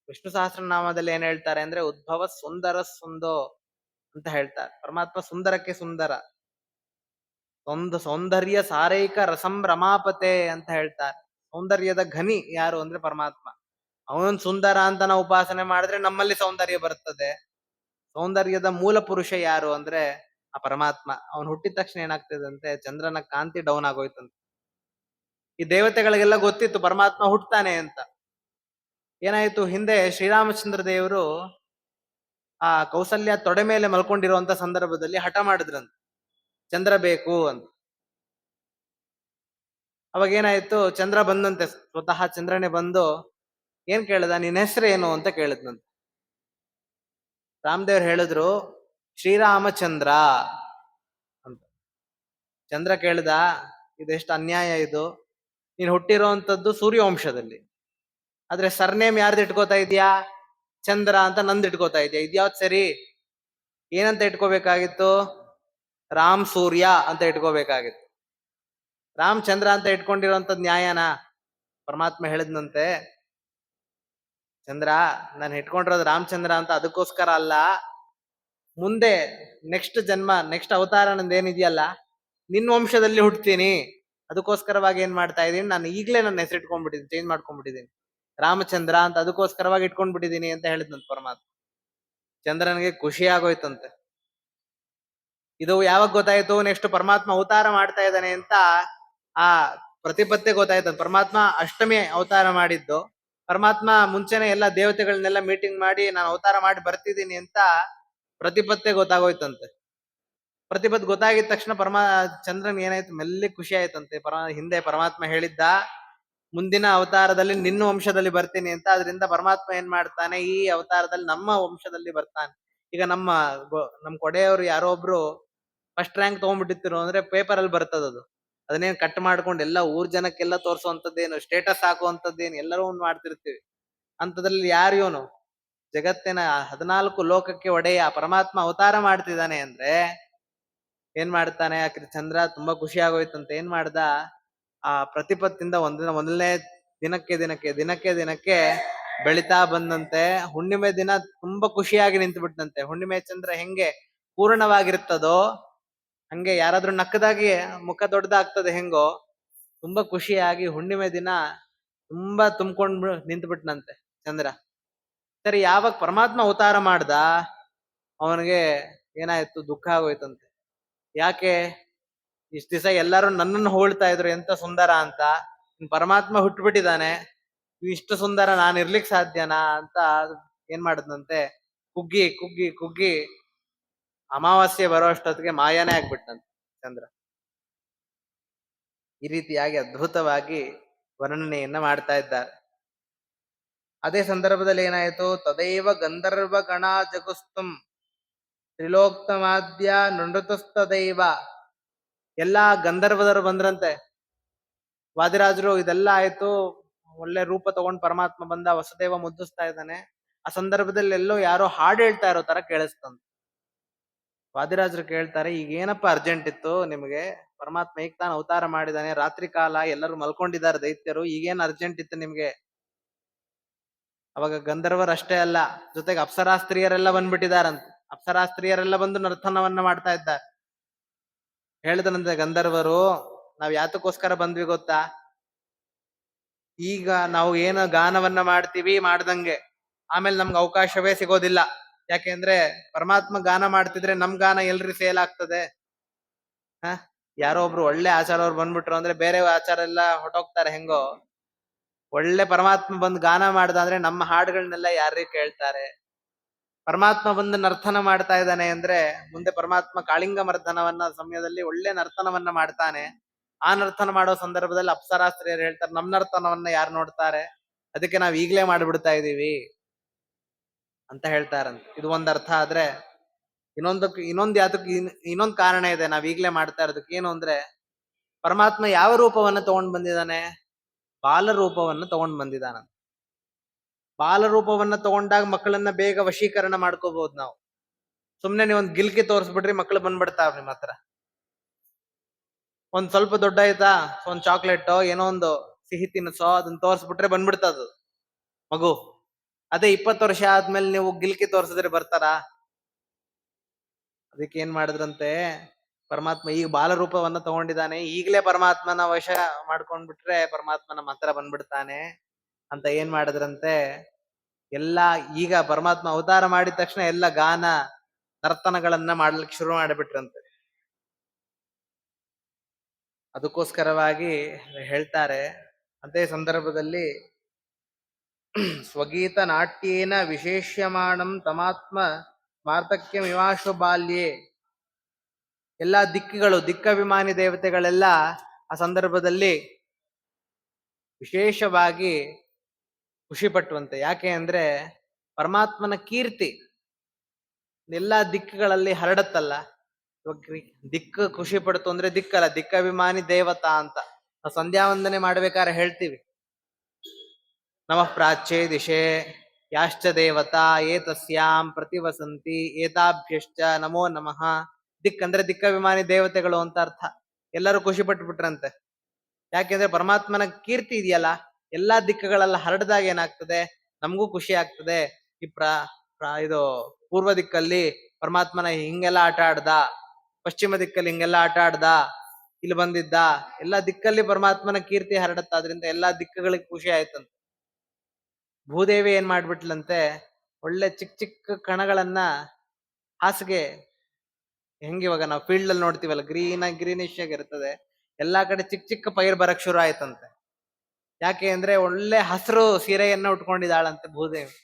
ವಿಷ್ಣು ಸಹಸ್ರನಾಮದಲ್ಲಿ ಏನ್ ಹೇಳ್ತಾರೆ ಅಂದ್ರೆ ಉದ್ಭವ ಸುಂದರ ಸುಂದೋ ಅಂತ ಹೇಳ್ತಾರೆ. ಪರಮಾತ್ಮ ಸುಂದರಕ್ಕೆ ಸುಂದರ. ಸೌಂದರ್ಯ ಸಾರೈಕ ರಸಂಭ್ರಮಾಪತೆ ಅಂತ ಹೇಳ್ತಾರೆ. ಸೌಂದರ್ಯದ ಘನಿ ಯಾರು ಅಂದ್ರೆ ಪರಮಾತ್ಮ. ಅವನ್ ಸುಂದರ ಅಂತ ನಾವು ಉಪಾಸನೆ ಮಾಡಿದ್ರೆ ನಮ್ಮಲ್ಲಿ ಸೌಂದರ್ಯ ಬರ್ತದೆ. ಸೌಂದರ್ಯದ ಮೂಲ ಪುರುಷ ಯಾರು ಅಂದ್ರೆ ಆ ಪರಮಾತ್ಮ. ಅವನ್ ಹುಟ್ಟಿದ ತಕ್ಷಣ ಏನಾಗ್ತದೆ ಅಂತೆ, ಚಂದ್ರನ ಕಾಂತಿ ಡೌನ್ ಆಗೋಯ್ತಂತೆ. ಈ ದೇವತೆಗಳಿಗೆಲ್ಲ ಗೊತ್ತಿತ್ತು ಪರಮಾತ್ಮ ಹುಟ್ಟತಾನೆ ಅಂತ. ಏನಾಯ್ತು, ಹಿಂದೆ ಶ್ರೀರಾಮಚಂದ್ರ ದೇವರು ಆ ಕೌಸಲ್ಯ ತೊಡೆ ಮೇಲೆ ಮಲ್ಕೊಂಡಿರುವಂತ ಸಂದರ್ಭದಲ್ಲಿ ಹಠ ಮಾಡಿದ್ರಂತ, ಚಂದ್ರ ಬೇಕು ಅಂತ. ಅವಾಗ ಏನಾಯ್ತು, ಚಂದ್ರ ಬಂದಂತೆ, ಸ್ವತಃ ಚಂದ್ರನೇ ಬಂದು ಏನ್ ಕೇಳ್ದ, ನಿನ್ನ ಹೆಸರು ಏನು ಅಂತ ಕೇಳಿದ್ನಂತೆ. ರಾಮದೇವ್ರು ಹೇಳಿದ್ರು ಶ್ರೀರಾಮಚಂದ್ರ ಅಂತ. ಚಂದ್ರ ಕೇಳ್ದ, ಇದೆಷ್ಟು ಅನ್ಯಾಯ ಇದು, ನೀನ್ ಹುಟ್ಟಿರೋಂಥದ್ದು ಸೂರ್ಯವಂಶದಲ್ಲಿ, ಆದ್ರೆ ಸರ್ನೇಮ್ ಯಾರ್ದು ಇಟ್ಕೋತಾ ಇದೀಯಾ, ಚಂದ್ರ ಅಂತ ನಂದು ಇಟ್ಕೋತಾ ಇದೆಯಾ, ಇದ್ಯಾವ್ದು ಸರಿ? ಏನಂತ ಇಟ್ಕೋಬೇಕಾಗಿತ್ತು, ರಾಮ್ ಸೂರ್ಯ ಅಂತ ಇಟ್ಕೋಬೇಕಾಗಿತ್ತು. ರಾಮಚಂದ್ರ ಅಂತ ಇಟ್ಕೊಂಡಿರೋಂಥದ್ ನ್ಯಾಯನ? ಪರಮಾತ್ಮ ಹೇಳಿದ್ನಂತೆ, ಚಂದ್ರ ನಾನು ಇಟ್ಕೊಂಡಿರೋದು ರಾಮಚಂದ್ರ ಅಂತ ಅದಕ್ಕೋಸ್ಕರ ಅಲ್ಲ, ಮುಂದೆ ನೆಕ್ಸ್ಟ್ ಜನ್ಮ, ನೆಕ್ಸ್ಟ್ ಅವತಾರ ನಂದೇನಿದೆಯಲ್ಲ, ನಿನ್ನ ವಂಶದಲ್ಲಿ ಹುಡ್ತೀನಿ, ಅದಕ್ಕೋಸ್ಕರವಾಗಿ ಏನ್ ಮಾಡ್ತಾ ಇದೀನಿ, ನಾನು ಈಗ್ಲೇ ನನ್ನ ಹೆಸರು ಇಟ್ಕೊಂಡ್ಬಿಟ್ಟಿದ್ದೀನಿ, ಚೇಂಜ್ ಮಾಡ್ಕೊಂಡ್ಬಿಟ್ಟಿದ್ದೀನಿ, ರಾಮಚಂದ್ರ ಅಂತ ಅದಕ್ಕೋಸ್ಕರವಾಗಿ ಇಟ್ಕೊಂಡ್ಬಿಟ್ಟಿದ್ದೀನಿ ಅಂತ ಹೇಳಿದ್ನಂತ ಪರಮಾತ್ಮ. ಚಂದ್ರನಿಗೆ ಖುಷಿ ಆಗೋಯ್ತಂತೆ. ಇದು ಯಾವಾಗ ಗೊತ್ತಾಯ್ತು, ನೆಕ್ಸ್ಟ್ ಪರಮಾತ್ಮ ಅವತಾರ ಮಾಡ್ತಾ ಇದ್ದಾನೆ ಅಂತ ಆ ಪ್ರತಿಪತ್ತೆ ಗೊತ್ತಾಯ್ತಂತ. ಪರಮಾತ್ಮ ಅಷ್ಟಮಿ ಅವತಾರ ಮಾಡಿದ್ದು. ಪರಮಾತ್ಮ ಮುಂಚೆನೆ ಎಲ್ಲ ದೇವತೆಗಳನ್ನೆಲ್ಲ ಮೀಟಿಂಗ್ ಮಾಡಿ ನಾನು ಅವತಾರ ಮಾಡಿ ಬರ್ತಿದ್ದೀನಿ ಅಂತ ಪ್ರತಿಪತ್ತೆ ಗೊತ್ತಾಗೋಯ್ತಂತೆ. ಪ್ರತಿಪತ್ ಗೊತ್ತಾಗಿದ ತಕ್ಷಣ ಚಂದ್ರನ್ ಏನಾಯ್ತು, ಮೆಲ್ಲಿ ಖುಷಿ ಆಯ್ತಂತೆ. ಹಿಂದೆ ಪರಮಾತ್ಮ ಹೇಳಿದ್ದ ಮುಂದಿನ ಅವತಾರದಲ್ಲಿ ನಿನ್ನ ವಂಶದಲ್ಲಿ ಬರ್ತೀನಿ ಅಂತ. ಅದರಿಂದ ಪರಮಾತ್ಮ ಏನ್ ಮಾಡ್ತಾನೆ, ಈ ಅವತಾರದಲ್ಲಿ ನಮ್ಮ ವಂಶದಲ್ಲಿ ಬರ್ತಾನೆ. ಈಗ ನಮ್ ಕೊಡೆಯವರು ಯಾರೋ ಒಬ್ರು ಫಸ್ಟ್ ರ್ಯಾಂಕ್ ತಗೊಂಡ್ಬಿಟ್ಟಿರ್ತಿರೋ ಅಂದ್ರೆ ಪೇಪರ್ ಅಲ್ಲಿ ಬರ್ತದದು. ಅದನ್ನೇನ್ ಕಟ್ ಮಾಡ್ಕೊಂಡು ಎಲ್ಲ ಊರ್ ಜನಕ್ಕೆಲ್ಲ ತೋರ್ಸುವಂತದ್ದೇನು, ಸ್ಟೇಟಸ್ ಹಾಕುವಂತದ್ದೇನು, ಎಲ್ಲರೂ ಒಂದು ಮಾಡ್ತಿರ್ತೀವಿ. ಅಂತದ್ರಲ್ಲಿ ಯಾರು ಇವನು, ಜಗತ್ತಿನ 14 ಲೋಕಕ್ಕೆ ಒಡೆಯ ಪರಮಾತ್ಮ ಅವತಾರ ಮಾಡ್ತಿದ್ದಾನೆ ಅಂದ್ರೆ ಏನ್ ಮಾಡ್ತಾನೆ, ಚಂದ್ರ ತುಂಬಾ ಖುಷಿ ಆಗೋಯ್ತಂತೆ. ಏನ್ ಮಾಡ್ದ, ಆ ಪ್ರತಿಪತ್ತಿಂದ ಮೊದಲನೇ ದಿನಕ್ಕೆ ಬೆಳಿತಾ ಬಂದಂತೆ. ಹುಣ್ಣಿಮೆ ದಿನ ತುಂಬಾ ಖುಷಿಯಾಗಿ ನಿಂತು ಬಿಟ್ಟಂತೆ. ಹುಣ್ಣಿಮೆ ಚಂದ್ರ ಹೆಂಗೆ ಪೂರ್ಣವಾಗಿರ್ತದೋ ಹಂಗೆ, ಯಾರಾದ್ರೂ ನಕ್ಕದಾಗಿ ಮುಖ ದೊಡ್ಡದಾಗ್ತದೆ ಹೆಂಗೋ, ತುಂಬಾ ಖುಷಿಯಾಗಿ ಹುಣ್ಣಿಮೆ ದಿನ ತುಂಬಾ ತುಂಬ್ಕೊಂಡ್ ನಿಂತು ಬಿಟ್ನಂತೆ ಚಂದ್ರ. ಸರಿ, ಯಾವಾಗ ಪರಮಾತ್ಮ ಅವತಾರ ಮಾಡ್ದ ಅವನಿಗೆ ಏನಾಯ್ತು, ದುಃಖ ಆಗೋಯ್ತಂತೆ. ಯಾಕೆ, ಇಷ್ಟ ದಿವಸ ಎಲ್ಲರೂ ನನ್ನನ್ನು ಹೋಳ್ತಾ ಇದ್ರು ಎಂತ ಸುಂದರ ಅಂತ, ಪರಮಾತ್ಮ ಹುಟ್ಟುಬಿಟ್ಟಿದ್ದಾನೆ, ಇಷ್ಟು ಸುಂದರ ನಾನು ಇರ್ಲಿಕ್ ಸಾಧ್ಯನಾ ಅಂತ ಏನ್ ಮಾಡದ್ನಂತೆ, ಕುಗ್ಗಿ ಕುಗ್ಗಿ ಕುಗ್ಗಿ ಅಮಾವಾಸ್ಯೆ ಬರೋ ಅಷ್ಟೊತ್ತಿಗೆ ಮಾಯನೇ ಆಗ್ಬಿಟ್ಟಂತೆ ಚಂದ್ರ. ಈ ರೀತಿಯಾಗಿ ಅದ್ಭುತವಾಗಿ ವರ್ಣನೆಯನ್ನ ಮಾಡ್ತಾ ಇದ್ದಾರೆ. ಅದೇ ಸಂದರ್ಭದಲ್ಲಿ ಏನಾಯ್ತು, ತದೈವ ಗಂಧರ್ವ ಗಣ ಜಗುಸ್ತುಂ ತ್ರಿಲೋಕ್ತಮಾದ್ಯ ನೃತಸ್ತದೈವ. ಎಲ್ಲಾ ಗಂಧರ್ವದರು ಬಂದ್ರಂತೆ. ವಾದಿರಾಜರು ಇದೆಲ್ಲ ಆಯ್ತು, ಒಳ್ಳೆ ರೂಪ ತಗೊಂಡ್ ಪರಮಾತ್ಮ ಬಂದ, ವಸುದೇವ ಮುದ್ದಿಸ್ತಾ ಇದ್ದಾನೆ. ಆ ಸಂದರ್ಭದಲ್ಲಿ ಎಲ್ಲೋ ಯಾರೋ ಹಾಡು ಹೇಳ್ತಾ ಇರೋ ತರ ಕೇಳಿಸ್ತಂತ. ವಾದಿರಾಜರು ಕೇಳ್ತಾರೆ, ಈಗ ಏನಪ್ಪ ಅರ್ಜೆಂಟ್ ಇತ್ತು ನಿಮಗೆ, ಪರಮಾತ್ಮ ಈಗ ತಾನು ಅವತಾರ ಮಾಡಿದಾನೆ, ರಾತ್ರಿ ಕಾಲ ಎಲ್ಲರೂ ಮಲ್ಕೊಂಡಿದ್ದಾರೆ ದೈತ್ಯರು, ಈಗೇನ್ ಅರ್ಜೆಂಟ್ ಇತ್ತು ನಿಮ್ಗೆ? ಅವಾಗ ಗಂಧರ್ವರಷ್ಟೇ ಅಲ್ಲ, ಜೊತೆಗೆ ಅಪ್ಸರಾಸ್ತ್ರೀಯರೆಲ್ಲ ಬಂದ್ಬಿಟ್ಟಿದಾರಂತ. ಅಪ್ಸರಾಸ್ತ್ರೀಯರೆಲ್ಲ ಬಂದು ನರ್ತನವನ್ನ ಮಾಡ್ತಾ ಇದ್ದಾರೆ. ಹೇಳಿದನಂತೆ ಗಂಧರ್ವರು, ನಾವ್ ಯಾತಕ್ಕೋಸ್ಕರ ಬಂದ್ವಿ ಗೊತ್ತಾ, ಈಗ ನಾವು ಏನು ಗಾನವನ್ನ ಮಾಡ್ತೀವಿ ಮಾಡ್ದಂಗೆ ಆಮೇಲೆ ನಮ್ಗೆ ಅವಕಾಶವೇ ಸಿಗೋದಿಲ್ಲ. ಯಾಕೆಂದ್ರೆ ಪರಮಾತ್ಮ ಗಾನ ಮಾಡ್ತಿದ್ರೆ ನಮ್ ಗಾನ ಎಲ್ರಿ ಸೇಲ್ ಆಗ್ತದೆ? ಹ ಯಾರೋ ಒಬ್ರು ಒಳ್ಳೆ ಆಚಾರ ಅವ್ರು ಬಂದ್ಬಿಟ್ರು ಅಂದ್ರೆ ಬೇರೆ ಆಚಾರ ಎಲ್ಲ ಹೊಟ್ಟೋಗ್ತಾರೆ ಹೆಂಗೋ. ಒಳ್ಳೆ ಪರಮಾತ್ಮ ಬಂದು ಗಾನ ಮಾಡ್ದ ಅಂದ್ರೆ ನಮ್ಮ ಹಾಡುಗಳನ್ನೆಲ್ಲ ಯಾರೇ ಕೇಳ್ತಾರೆ? ಪರಮಾತ್ಮ ಬಂದು ನರ್ತನ ಮಾಡ್ತಾ ಇದ್ದಾನೆ ಅಂದ್ರೆ ಮುಂದೆ ಪರಮಾತ್ಮ ಕಾಳಿಂಗ ಮರ್ದನವನ್ನ ಸಮಯದಲ್ಲಿ ಒಳ್ಳೆ ನರ್ತನವನ್ನ ಮಾಡ್ತಾನೆ. ಆ ನರ್ತನ ಮಾಡೋ ಸಂದರ್ಭದಲ್ಲಿ ಅಪ್ಸರಾಸ್ತ್ರೀಯರು ಹೇಳ್ತಾರೆ ನಮ್ ನರ್ತನವನ್ನ ಯಾರು ನೋಡ್ತಾರೆ, ಅದಕ್ಕೆ ನಾವ್ ಈಗ್ಲೇ ಮಾಡ್ಬಿಡ್ತಾ ಇದೀವಿ ಅಂತ ಹೇಳ್ತಾರಂತ. ಇದು ಒಂದ್ ಅರ್ಥ ಆದ್ರೆ ಇನ್ನೊಂದ್ ಕಾರಣ ಇದೆ ನಾವ್ ಈಗ್ಲೇ ಮಾಡ್ತಾ ಇರೋದಕ್ಕೆ. ಏನು ಅಂದ್ರೆ ಪರಮಾತ್ಮ ಯಾವ ರೂಪವನ್ನ ತಗೊಂಡ್ ಬಂದಿದ್ದಾನೆ? ಬಾಲ ರೂಪವನ್ನ ತಗೊಂಡ್ ಬಂದಿದ್ದಾನ. ಬಾಲ ರೂಪವನ್ನ ತಗೊಂಡಾಗ ಮಕ್ಕಳನ್ನ ಬೇಗ ವಶೀಕರಣ ಮಾಡ್ಕೋಬಹುದು ನಾವು. ಸುಮ್ನೆ ನೀವೊಂದ್ ಗಿಲ್ಕಿ ತೋರಿಸ್ಬಿಟ್ರಿ ಮಕ್ಳು ಬಂದ್ಬಿಡ್ತಾವ್ ನಿಮ್ ಹತ್ರ. ಒಂದ್ ಸ್ವಲ್ಪ ದೊಡ್ಡ ಆಯ್ತಾ, ಒಂದ್ ಚಾಕ್ಲೇಟ್ ಏನೋ ಒಂದು ಸಿಹಿ ತಿನ್ಸೋ ಅದನ್ನ ತೋರ್ಸ್ಬಿಟ್ರೆ ಬಂದ್ಬಿಡ್ತದ ಮಗು. ಅದೇ 20 ವರ್ಷ ಆದ್ಮೇಲೆ ನೀವು ಗಿಲ್ಕಿ ತೋರ್ಸಿದ್ರೆ ಬರ್ತಾರಾ? ಅದಕ್ಕೆ ಏನ್ ಮಾಡಿದ್ರಂತೆ ಪರಮಾತ್ಮ ಈಗ ಬಾಲ ರೂಪವನ್ನ ತಗೊಂಡಿದ್ದಾನೆ, ಈಗ್ಲೇ ಪರಮಾತ್ಮನ ವಶ ಮಾಡ್ಕೊಂಡ್ಬಿಟ್ರೆ ಪರಮಾತ್ಮ ನಮ್ಮ ಹತ್ರ ಬಂದ್ಬಿಡ್ತಾನೆ ಅಂತ ಏನ್ ಮಾಡಿದ್ರಂತೆ. ಎಲ್ಲಾ ಈಗ ಪರಮಾತ್ಮ ಅವತಾರ ಮಾಡಿದ ತಕ್ಷಣ ಎಲ್ಲ ಗಾನ ನರ್ತನಗಳನ್ನ ಮಾಡ್ಲಿಕ್ಕೆ ಶುರು ಮಾಡಿಬಿಟ್ರಂತೆ. ಅದಕ್ಕೋಸ್ಕರವಾಗಿ ಹೇಳ್ತಾರೆ ಅದೇ ಸಂದರ್ಭದಲ್ಲಿ ಸ್ವಗೀತ ನಾಟ್ಯೇನ ವಿಶೇಷ್ಯಮಾಣಂ ತಮಾತ್ಮ ಸ್ಮಾರ್ತಕ್ಯಮಿವಾಶು ಬಾಲ್ಯೆ. ಎಲ್ಲಾ ದಿಕ್ಕಭಿಮಾನಿ ದೇವತೆಗಳೆಲ್ಲ ಆ ಸಂದರ್ಭದಲ್ಲಿ ವಿಶೇಷವಾಗಿ ಖುಷಿ ಪಟ್ಟುವಂತೆ. ಯಾಕೆ ಅಂದ್ರೆ ಪರಮಾತ್ಮನ ಕೀರ್ತಿ ಎಲ್ಲಾ ದಿಕ್ಕುಗಳಲ್ಲಿ ಹರಡತ್ತಲ್ಲ. ದಿಕ್ಕು ಖುಷಿ ಪಡ್ತು ಅಂದ್ರೆ ದಿಕ್ಕಲ್ಲ, ದಿಕ್ಕಭಿಮಾನಿ ದೇವತಾ ಅಂತ ನಾವು ಸಂಧ್ಯಾ ವಂದನೆ ಮಾಡ್ಬೇಕಾದ್ರೆ ಹೇಳ್ತೀವಿ. ನಮಃ ಪ್ರಾಚ್ಯೆ ದಿಶೆ ಯಾಶ್ಚ ದೇವತಾ ಏತಸ್ಯಾಂ ಪ್ರತಿವಸಂತಿ ಏತಾಭ್ಯಶ್ಚ ನಮೋ ನಮಃ. ದಿಕ್ ಅಂದ್ರೆ ದಿಕ್ಕಭಿಮಾನಿ ದೇವತೆಗಳು ಅಂತ ಅರ್ಥ. ಎಲ್ಲರೂ ಖುಷಿ ಪಟ್ಬಿಟ್ರಂತೆ. ಯಾಕೆಂದ್ರೆ ಪರಮಾತ್ಮನ ಕೀರ್ತಿ ಇದೆಯಲ್ಲ, ಎಲ್ಲಾ ದಿಕ್ಕುಗಳೆಲ್ಲ ಹರಡಿದಾಗ ಏನಾಗ್ತದೆ, ನಮಗೂ ಖುಷಿ ಆಗ್ತದೆ. ಈ ಇದು ಪೂರ್ವ ದಿಕ್ಕಲ್ಲಿ ಪರಮಾತ್ಮನ ಹಿಂಗೆಲ್ಲ ಆಟ ಆಡ್ದ, ಪಶ್ಚಿಮ ದಿಕ್ಕಲ್ಲಿ ಹಿಂಗೆಲ್ಲ ಆಟ ಆಡ್ದ, ಇಲ್ಲಿ ಬಂದಿದ್ದ, ಎಲ್ಲಾ ದಿಕ್ಕಲ್ಲಿ ಪರಮಾತ್ಮನ ಕೀರ್ತಿ ಹರಡತ್ತ. ಆದ್ರಿಂದ ಎಲ್ಲಾ ದಿಕ್ಕುಗಳಿಗೆ ಖುಷಿ ಆಯ್ತಂತ. ಭೂದೇವಿ ಏನ್ ಮಾಡ್ಬಿಟ್ಲಂತೆ, ಒಳ್ಳೆ ಚಿಕ್ಕ ಚಿಕ್ಕ ಕಣಗಳನ್ನ ಹಾಸಿಗೆ ಹೆಂಗಿವಾಗ ನಾವು ಫೀಲ್ಡ್ ಅಲ್ಲಿ ನೋಡ್ತೀವಲ್ಲ ಗ್ರೀನಿಶ್ ಆಗಿ ಇರ್ತದೆ, ಎಲ್ಲಾ ಕಡೆ ಚಿಕ್ಕ ಚಿಕ್ಕ ಪೈರ್ ಬರಕ್ ಶುರು ಆಯ್ತಂತೆ. ಯಾಕೆ ಅಂದ್ರೆ ಒಳ್ಳೆ ಹಸಿರು ಸೀರೆಯನ್ನ ಉಟ್ಕೊಂಡಿದ್ದಾಳಂತೆ ಭೂದೇವಿ.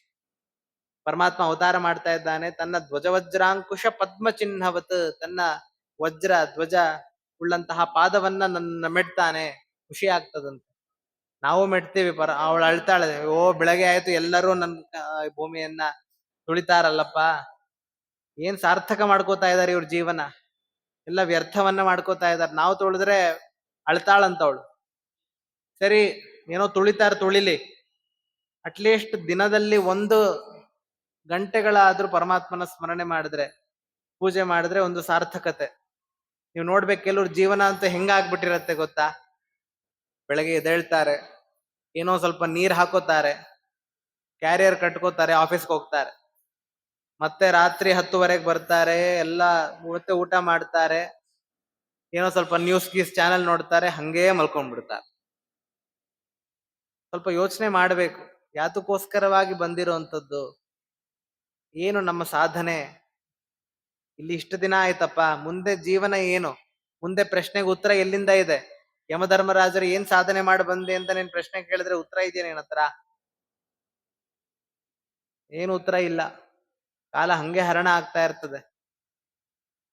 ಪರಮಾತ್ಮ ಅವತಾರ ಮಾಡ್ತಾ ಇದ್ದಾನೆ, ತನ್ನ ಧ್ವಜವಜ್ರಾಂಕುಶ ಪದ್ಮ ಚಿಹ್ನವತ್, ತನ್ನ ವಜ್ರ ಧ್ವಜ ಉಳ್ಳಂತಹ ಪಾದವನ್ನ ನನ್ನ ಮೆಡ್ತಾನೆ, ಖುಷಿ ಆಗ್ತದಂತೆ. ನಾವು ಮೆಡ್ತೀವಿ. ಅವಳು ಅಳ್ತಾಳೆ, ಓ ಬೆಳಗ್ಗೆ ಆಯ್ತು ಎಲ್ಲರೂ ನನ್ನ ಭೂಮಿಯನ್ನ ತುಳಿತಾರಲ್ಲಪ್ಪ, ಏನ್ ಸಾರ್ಥಕ ಮಾಡ್ಕೋತಾ ಇದಾರೆ ಇವ್ರ ಜೀವನ, ಎಲ್ಲ ವ್ಯರ್ಥವನ್ನ ಮಾಡ್ಕೋತಾ ಇದಾರೆ. ನಾವು ತುಳಿದ್ರೆ ಅಳ್ತಾಳಂತವಳು. ಸರಿ ಏನೋ ತುಳಿಲಿ, ಅಟ್ಲೀಸ್ಟ್ ದಿನದಲ್ಲಿ 1 ಗಂಟೆಗಳಾದ್ರೂ ಪರಮಾತ್ಮನ ಸ್ಮರಣೆ ಮಾಡಿದ್ರೆ, ಪೂಜೆ ಮಾಡಿದ್ರೆ ಒಂದು ಸಾರ್ಥಕತೆ. ನೀವು ನೋಡ್ಬೇಕು ಕೆಲವ್ರ ಜೀವನ ಅಂತ ಹೆಂಗಾಗ್ಬಿಟ್ಟಿರತ್ತೆ ಗೊತ್ತಾ? ಬೆಳಗ್ಗೆ ಎದ್ದೇಳ್ತಾರೆ, ಏನೋ ಸ್ವಲ್ಪ ನೀರ್ ಹಾಕೋತಾರೆ, ಕ್ಯಾರಿಯರ್ ಕಟ್ಕೋತಾರೆ, ಆಫೀಸ್ಗೆ ಹೋಗ್ತಾರೆ, ಮತ್ತೆ ರಾತ್ರಿ 10:30 ಬರ್ತಾರೆ, ಎಲ್ಲ ಮತ್ತೆ ಊಟ ಮಾಡ್ತಾರೆ, ಏನೋ ಸ್ವಲ್ಪ ನ್ಯೂಸ್ ಚಾನೆಲ್ ನೋಡ್ತಾರೆ, ಹಂಗೇ ಮಲ್ಕೊಂಡ್ಬಿಡ್ತಾರೆ. ಸ್ವಲ್ಪ ಯೋಚನೆ ಮಾಡ್ಬೇಕು, ಯಾತಕ್ಕೋಸ್ಕರವಾಗಿ ಬಂದಿರೋಂಥದ್ದು ಏನು, ನಮ್ಮ ಸಾಧನೆ ಇಲ್ಲಿ ಇಷ್ಟು ದಿನ ಆಯ್ತಪ್ಪ, ಮುಂದೆ ಜೀವನ ಏನು, ಮುಂದೆ ಪ್ರಶ್ನೆಗೆ ಉತ್ತರ ಎಲ್ಲಿಂದ ಇದೆ? ಯಮಧರ್ಮರಾಜರು ಏನ್ ಸಾಧನೆ ಮಾಡಿ ಬಂದೆ ಅಂತ ನೀನ್ ಪ್ರಶ್ನೆ ಕೇಳಿದ್ರೆ ಉತ್ತರ ಇದೆಯಾ ನಿನ್ನ ಹತ್ರ? ಏನು ಉತ್ತರ ಇಲ್ಲ. ಕಾಲ ಹಂಗೆ ಹರಣ ಆಗ್ತಾ ಇರ್ತದೆ.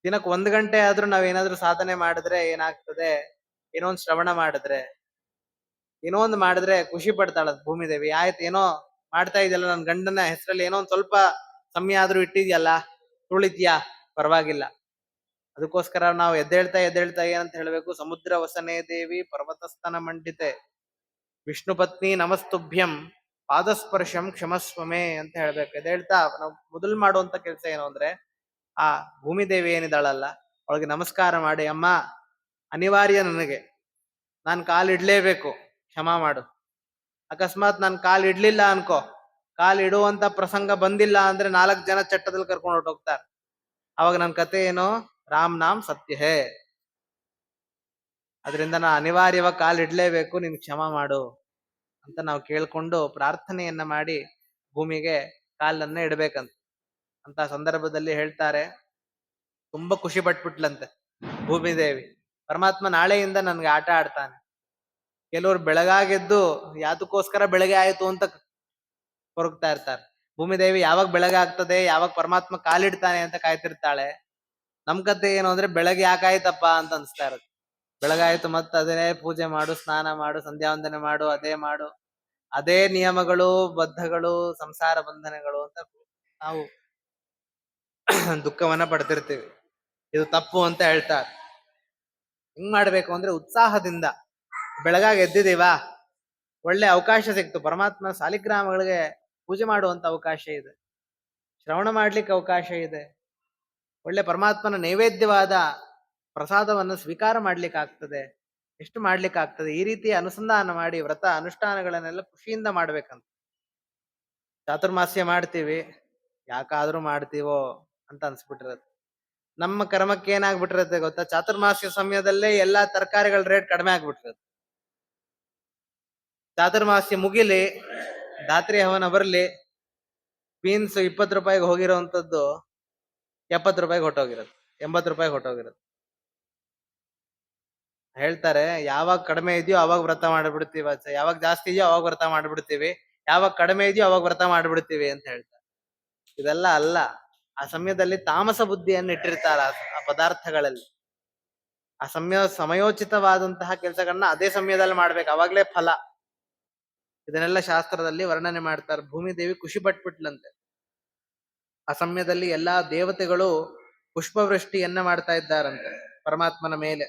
ದಿನಕ್ಕೆ 1 ಗಂಟೆ ಆದ್ರೂ ನಾವೇನಾದ್ರೂ ಸಾಧನೆ ಮಾಡಿದ್ರೆ ಏನಾಗ್ತದೆ, ಏನೋ ಒಂದು ಶ್ರವಣ ಮಾಡಿದ್ರೆ, ಏನೋ ಒಂದು ಮಾಡಿದ್ರೆ ಖುಷಿ ಪಡ್ತಾಳ ಭೂಮಿದೇವಿ. ಆಯ್ತು ಏನೋ ಮಾಡ್ತಾ ಇದೆಯಲ್ಲ, ನನ್ ಗಂಡನ ಹೆಸರಲ್ಲಿ ಏನೋ ಒಂದ್ ಸ್ವಲ್ಪ ಸಮಯ ಆದ್ರೂ ಇಟ್ಟಿದ್ಯಲ್ಲ, ತುಳಿದ್ಯಾ, ಪರವಾಗಿಲ್ಲ. ಅದಕ್ಕೋಸ್ಕರ ನಾವು ಎದ್ದೇಳ್ತಾ ಏನಂತ ಹೇಳ್ಬೇಕು, ಸಮುದ್ರ ವಸನೆ ದೇವಿ ಪರ್ವತಸ್ಥನ ಮಂಡಿತೆ ವಿಷ್ಣು ಪತ್ನಿ ನಮಸ್ತುಭ್ಯಂ ಪಾದಸ್ಪರ್ಶಂ ಕ್ಷಮಸ್ವಮೆ ಅಂತ ಹೇಳ್ಬೇಕು. ಎದ್ದೇಳ್ತಾ ನಾವು ಮೊದಲು ಮಾಡುವಂತ ಕೆಲಸ ಏನು ಅಂದ್ರೆ, ಆ ಭೂಮಿದೇವಿ ಏನಿದಾಳಲ್ಲ ಅವಳಿಗೆ ನಮಸ್ಕಾರ ಮಾಡಿ, ಅಮ್ಮ ಅನಿವಾರ್ಯ ನನಗೆ, ನಾನು ಕಾಲಿಡ್ಲೇಬೇಕು, ಕ್ಷಮಾ ಮಾಡು. ಅಕಸ್ಮಾತ್ ನಾನು ಕಾಲಿಡ್ಲಿಲ್ಲ ಅನ್ಕೋ, ಕಾಲಿಡುವಂತ ಪ್ರಸಂಗ ಬಂದಿಲ್ಲ ಅಂದ್ರೆ 4 ಜನ ಚಟ್ಟದಲ್ಲಿ ಕರ್ಕೊಂಡು ಹೊರಟೋಗ್ತಾರೆ. ಅವಾಗ ನನ್ನ ಕತೆ ಏನು, ರಾಮ್ ನಾಮ್ ಸತ್ಯ ಹೇ, ಅದರಿಂದ ನಾ ಅನಿವಾರ್ಯವಾಗಿ ಕಾಲಿಡ್ಲೇಬೇಕು, ನಿನ್ ಕ್ಷಮಾ ಮಾಡು ಅಂತ ನಾವು ಕೇಳ್ಕೊಂಡು ಪ್ರಾರ್ಥನೆಯನ್ನ ಮಾಡಿ ಭೂಮಿಗೆ ಕಾಲನ್ನ ಇಡ್ಬೇಕಂತ. ಅಂತ ಸಂದರ್ಭದಲ್ಲಿ ಹೇಳ್ತಾರೆ, ತುಂಬಾ ಖುಷಿ ಪಟ್ಬಿಟ್ಲಂತೆ ಭೂಮಿದೇವಿ. ಪರಮಾತ್ಮ ನಾಳೆಯಿಂದ ನನ್ಗೆ ಆಟ ಆಡ್ತಾನೆ. ಕೆಲವರು ಬೆಳಗಾಗೆದ್ದು ಯಾತಕ್ಕೋಸ್ಕರ ಬೆಳಗ್ಗೆ ಆಯ್ತು ಅಂತ ಕೊರಗ್ತಾ ಇರ್ತಾರೆ. ಭೂಮಿದೇವಿ ಯಾವಾಗ ಬೆಳಗ್ಗೆ ಆಗ್ತದೆ, ಯಾವಾಗ ಪರಮಾತ್ಮ ಕಾಲಿಡ್ತಾನೆ ಅಂತ ಕಾಯ್ತಿರ್ತಾಳೆ. ನಮ್ ಕತೆ ಏನು ಅಂದ್ರೆ ಬೆಳಗ್ಗೆ ಯಾಕಾಯ್ತಪ್ಪ ಅಂತ ಅನ್ಸ್ತಾ ಇರುತ್ತೆ. ಬೆಳಗಾಯ್ತು ಮತ್ತೆ ಅದೇ ಪೂಜೆ ಮಾಡು, ಸ್ನಾನ ಮಾಡು, ಸಂಧ್ಯಾ ವಂದನೆ ಮಾಡು, ಅದೇ ಮಾಡು, ಅದೇ ನಿಯಮಗಳು, ಬದ್ಧಗಳು, ಸಂಸಾರ ಬಂಧನಗಳು ಅಂತ ನಾವು ದುಃಖವನ್ನ ಪಡ್ತಿರ್ತೀವಿ. ಇದು ತಪ್ಪು ಅಂತ ಹೇಳ್ತಾರೆ. ಹೆಂಗ್ ಮಾಡ್ಬೇಕು ಅಂದ್ರೆ ಉತ್ಸಾಹದಿಂದ ಬೆಳಗಾಗಿ ಎದ್ದಿದೀವಾ, ಒಳ್ಳೆ ಅವಕಾಶ ಸಿಕ್ತು, ಪರಮಾತ್ಮ ಸಾಲಿಗ್ರಾಮಗಳಿಗೆ ಪೂಜೆ ಮಾಡುವಂತ ಅವಕಾಶ ಇದೆ, ಶ್ರವಣ ಮಾಡ್ಲಿಕ್ಕೆ ಅವಕಾಶ ಇದೆ, ಒಳ್ಳೆ ಪರಮಾತ್ಮನ ನೈವೇದ್ಯವಾದ ಪ್ರಸಾದವನ್ನು ಸ್ವೀಕಾರ ಮಾಡ್ಲಿಕ್ಕೆ ಆಗ್ತದೆ, ಎಷ್ಟು ಮಾಡ್ಲಿಕ್ಕೆ ಆಗ್ತದೆ, ಈ ರೀತಿ ಅನುಸಂಧಾನ ಮಾಡಿ ವ್ರತ ಅನುಷ್ಠಾನಗಳನ್ನೆಲ್ಲ ಖುಷಿಯಿಂದ ಮಾಡ್ಬೇಕಂತ. ಚಾತುರ್ಮಾಸ್ಯ ಮಾಡ್ತೀವಿ, ಯಾಕಾದ್ರೂ ಮಾಡ್ತೀವೋ ಅಂತ ಅನ್ಸ್ಬಿಟ್ಟಿರತ್ತೆ. ನಮ್ಮ ಕರ್ಮಕ್ಕೆ ಏನಾಗ್ಬಿಟ್ಟಿರತ್ತೆ ಗೊತ್ತಾ, ಚಾತುರ್ಮಾಸ್ಯ ಸಮಯದಲ್ಲೇ ಎಲ್ಲಾ ತರಕಾರಿಗಳ ರೇಟ್ ಕಡಿಮೆ ಆಗ್ಬಿಟ್ಟಿರತ್ತೆ. ಚಾತುರ್ಮಾಸ್ಯ ಮುಗಿಲಿ, ಧಾತ್ರಿ ಹವನ ಬರ್ಲಿ, ಬೀನ್ಸ್ 20 ರೂಪಾಯಿಗೆ ಹೋಗಿರೋಂಥದ್ದು 70 ರೂಪಾಯಿಗೆ ಹೊಟ್ಟೋಗಿರತ್ತೆ, 80 ರೂಪಾಯಿಗೆ ಹೊಟ್ಟೋಗಿರತ್ತೆ. ಹೇಳ್ತಾರೆ, ಯಾವಾಗ ಕಡಿಮೆ ಇದೆಯೋ ಅವಾಗ ವ್ರತ ಮಾಡ್ಬಿಡ್ತೀವಿ, ಯಾವಾಗ ಜಾಸ್ತಿ ಇದೆಯೋ ಅವಾಗ ವ್ರತ ಮಾಡ್ಬಿಡ್ತೀವಿ, ಯಾವಾಗ ಕಡಿಮೆ ಇದೆಯೋ ಅವಾಗ ವ್ರತ ಮಾಡ್ಬಿಡ್ತೀವಿ ಅಂತ ಹೇಳ್ತಾರೆ. ಇದೆಲ್ಲ ಅಲ್ಲ. ಆ ಸಮಯದಲ್ಲಿ ತಾಮಸ ಬುದ್ಧಿಯನ್ನು ಇಟ್ಟಿರ್ತಾರ ಆ ಪದಾರ್ಥಗಳಲ್ಲಿ. ಆ ಸಮಯೋಚಿತವಾದಂತಹ ಕೆಲಸಗಳನ್ನ ಅದೇ ಸಮಯದಲ್ಲಿ ಮಾಡ್ಬೇಕು, ಅವಾಗ್ಲೇ ಫಲ. ಇದನ್ನೆಲ್ಲ ಶಾಸ್ತ್ರದಲ್ಲಿ ವರ್ಣನೆ ಮಾಡ್ತಾರೆ. ಭೂಮಿದೇವಿ ಖುಷಿ ಪಟ್ಬಿಟ್ಲಂತೆ. ಆ ಸಮಯದಲ್ಲಿ ಎಲ್ಲಾ ದೇವತೆಗಳು ಪುಷ್ಪವೃಷ್ಟಿಯನ್ನ ಮಾಡ್ತಾ ಇದ್ದಾರಂತೆ ಪರಮಾತ್ಮನ ಮೇಲೆ.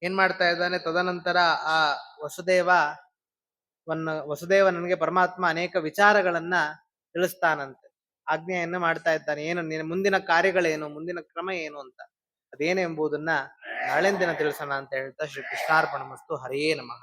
ಏನ್ ಮಾಡ್ತಾ ಇದ್ದಾನೆ, ತದನಂತರ ಆ ವಸುದೇವ ನನಗೆ ಪರಮಾತ್ಮ ಅನೇಕ ವಿಚಾರಗಳನ್ನ ತಿಳಿಸ್ತಾನಂತೆ, ಆಜ್ಞೆಯನ್ನ ಮಾಡ್ತಾ ಇದ್ದಾನೆ. ಏನು ನಿನ್ನ ಮುಂದಿನ ಕಾರ್ಯಗಳೇನು, ಮುಂದಿನ ಕ್ರಮ ಏನು ಅಂತ, ಅದೇನು ಎಂಬುದನ್ನ ನಾಳಿನ ದಿನ ತಿಳಿಸೋಣ ಅಂತ ಹೇಳ್ತಾ ಶ್ರೀ ಕೃಷ್ಣಾರ್ಪಣಮಸ್ತು. ಹರೇ ನಮಃ.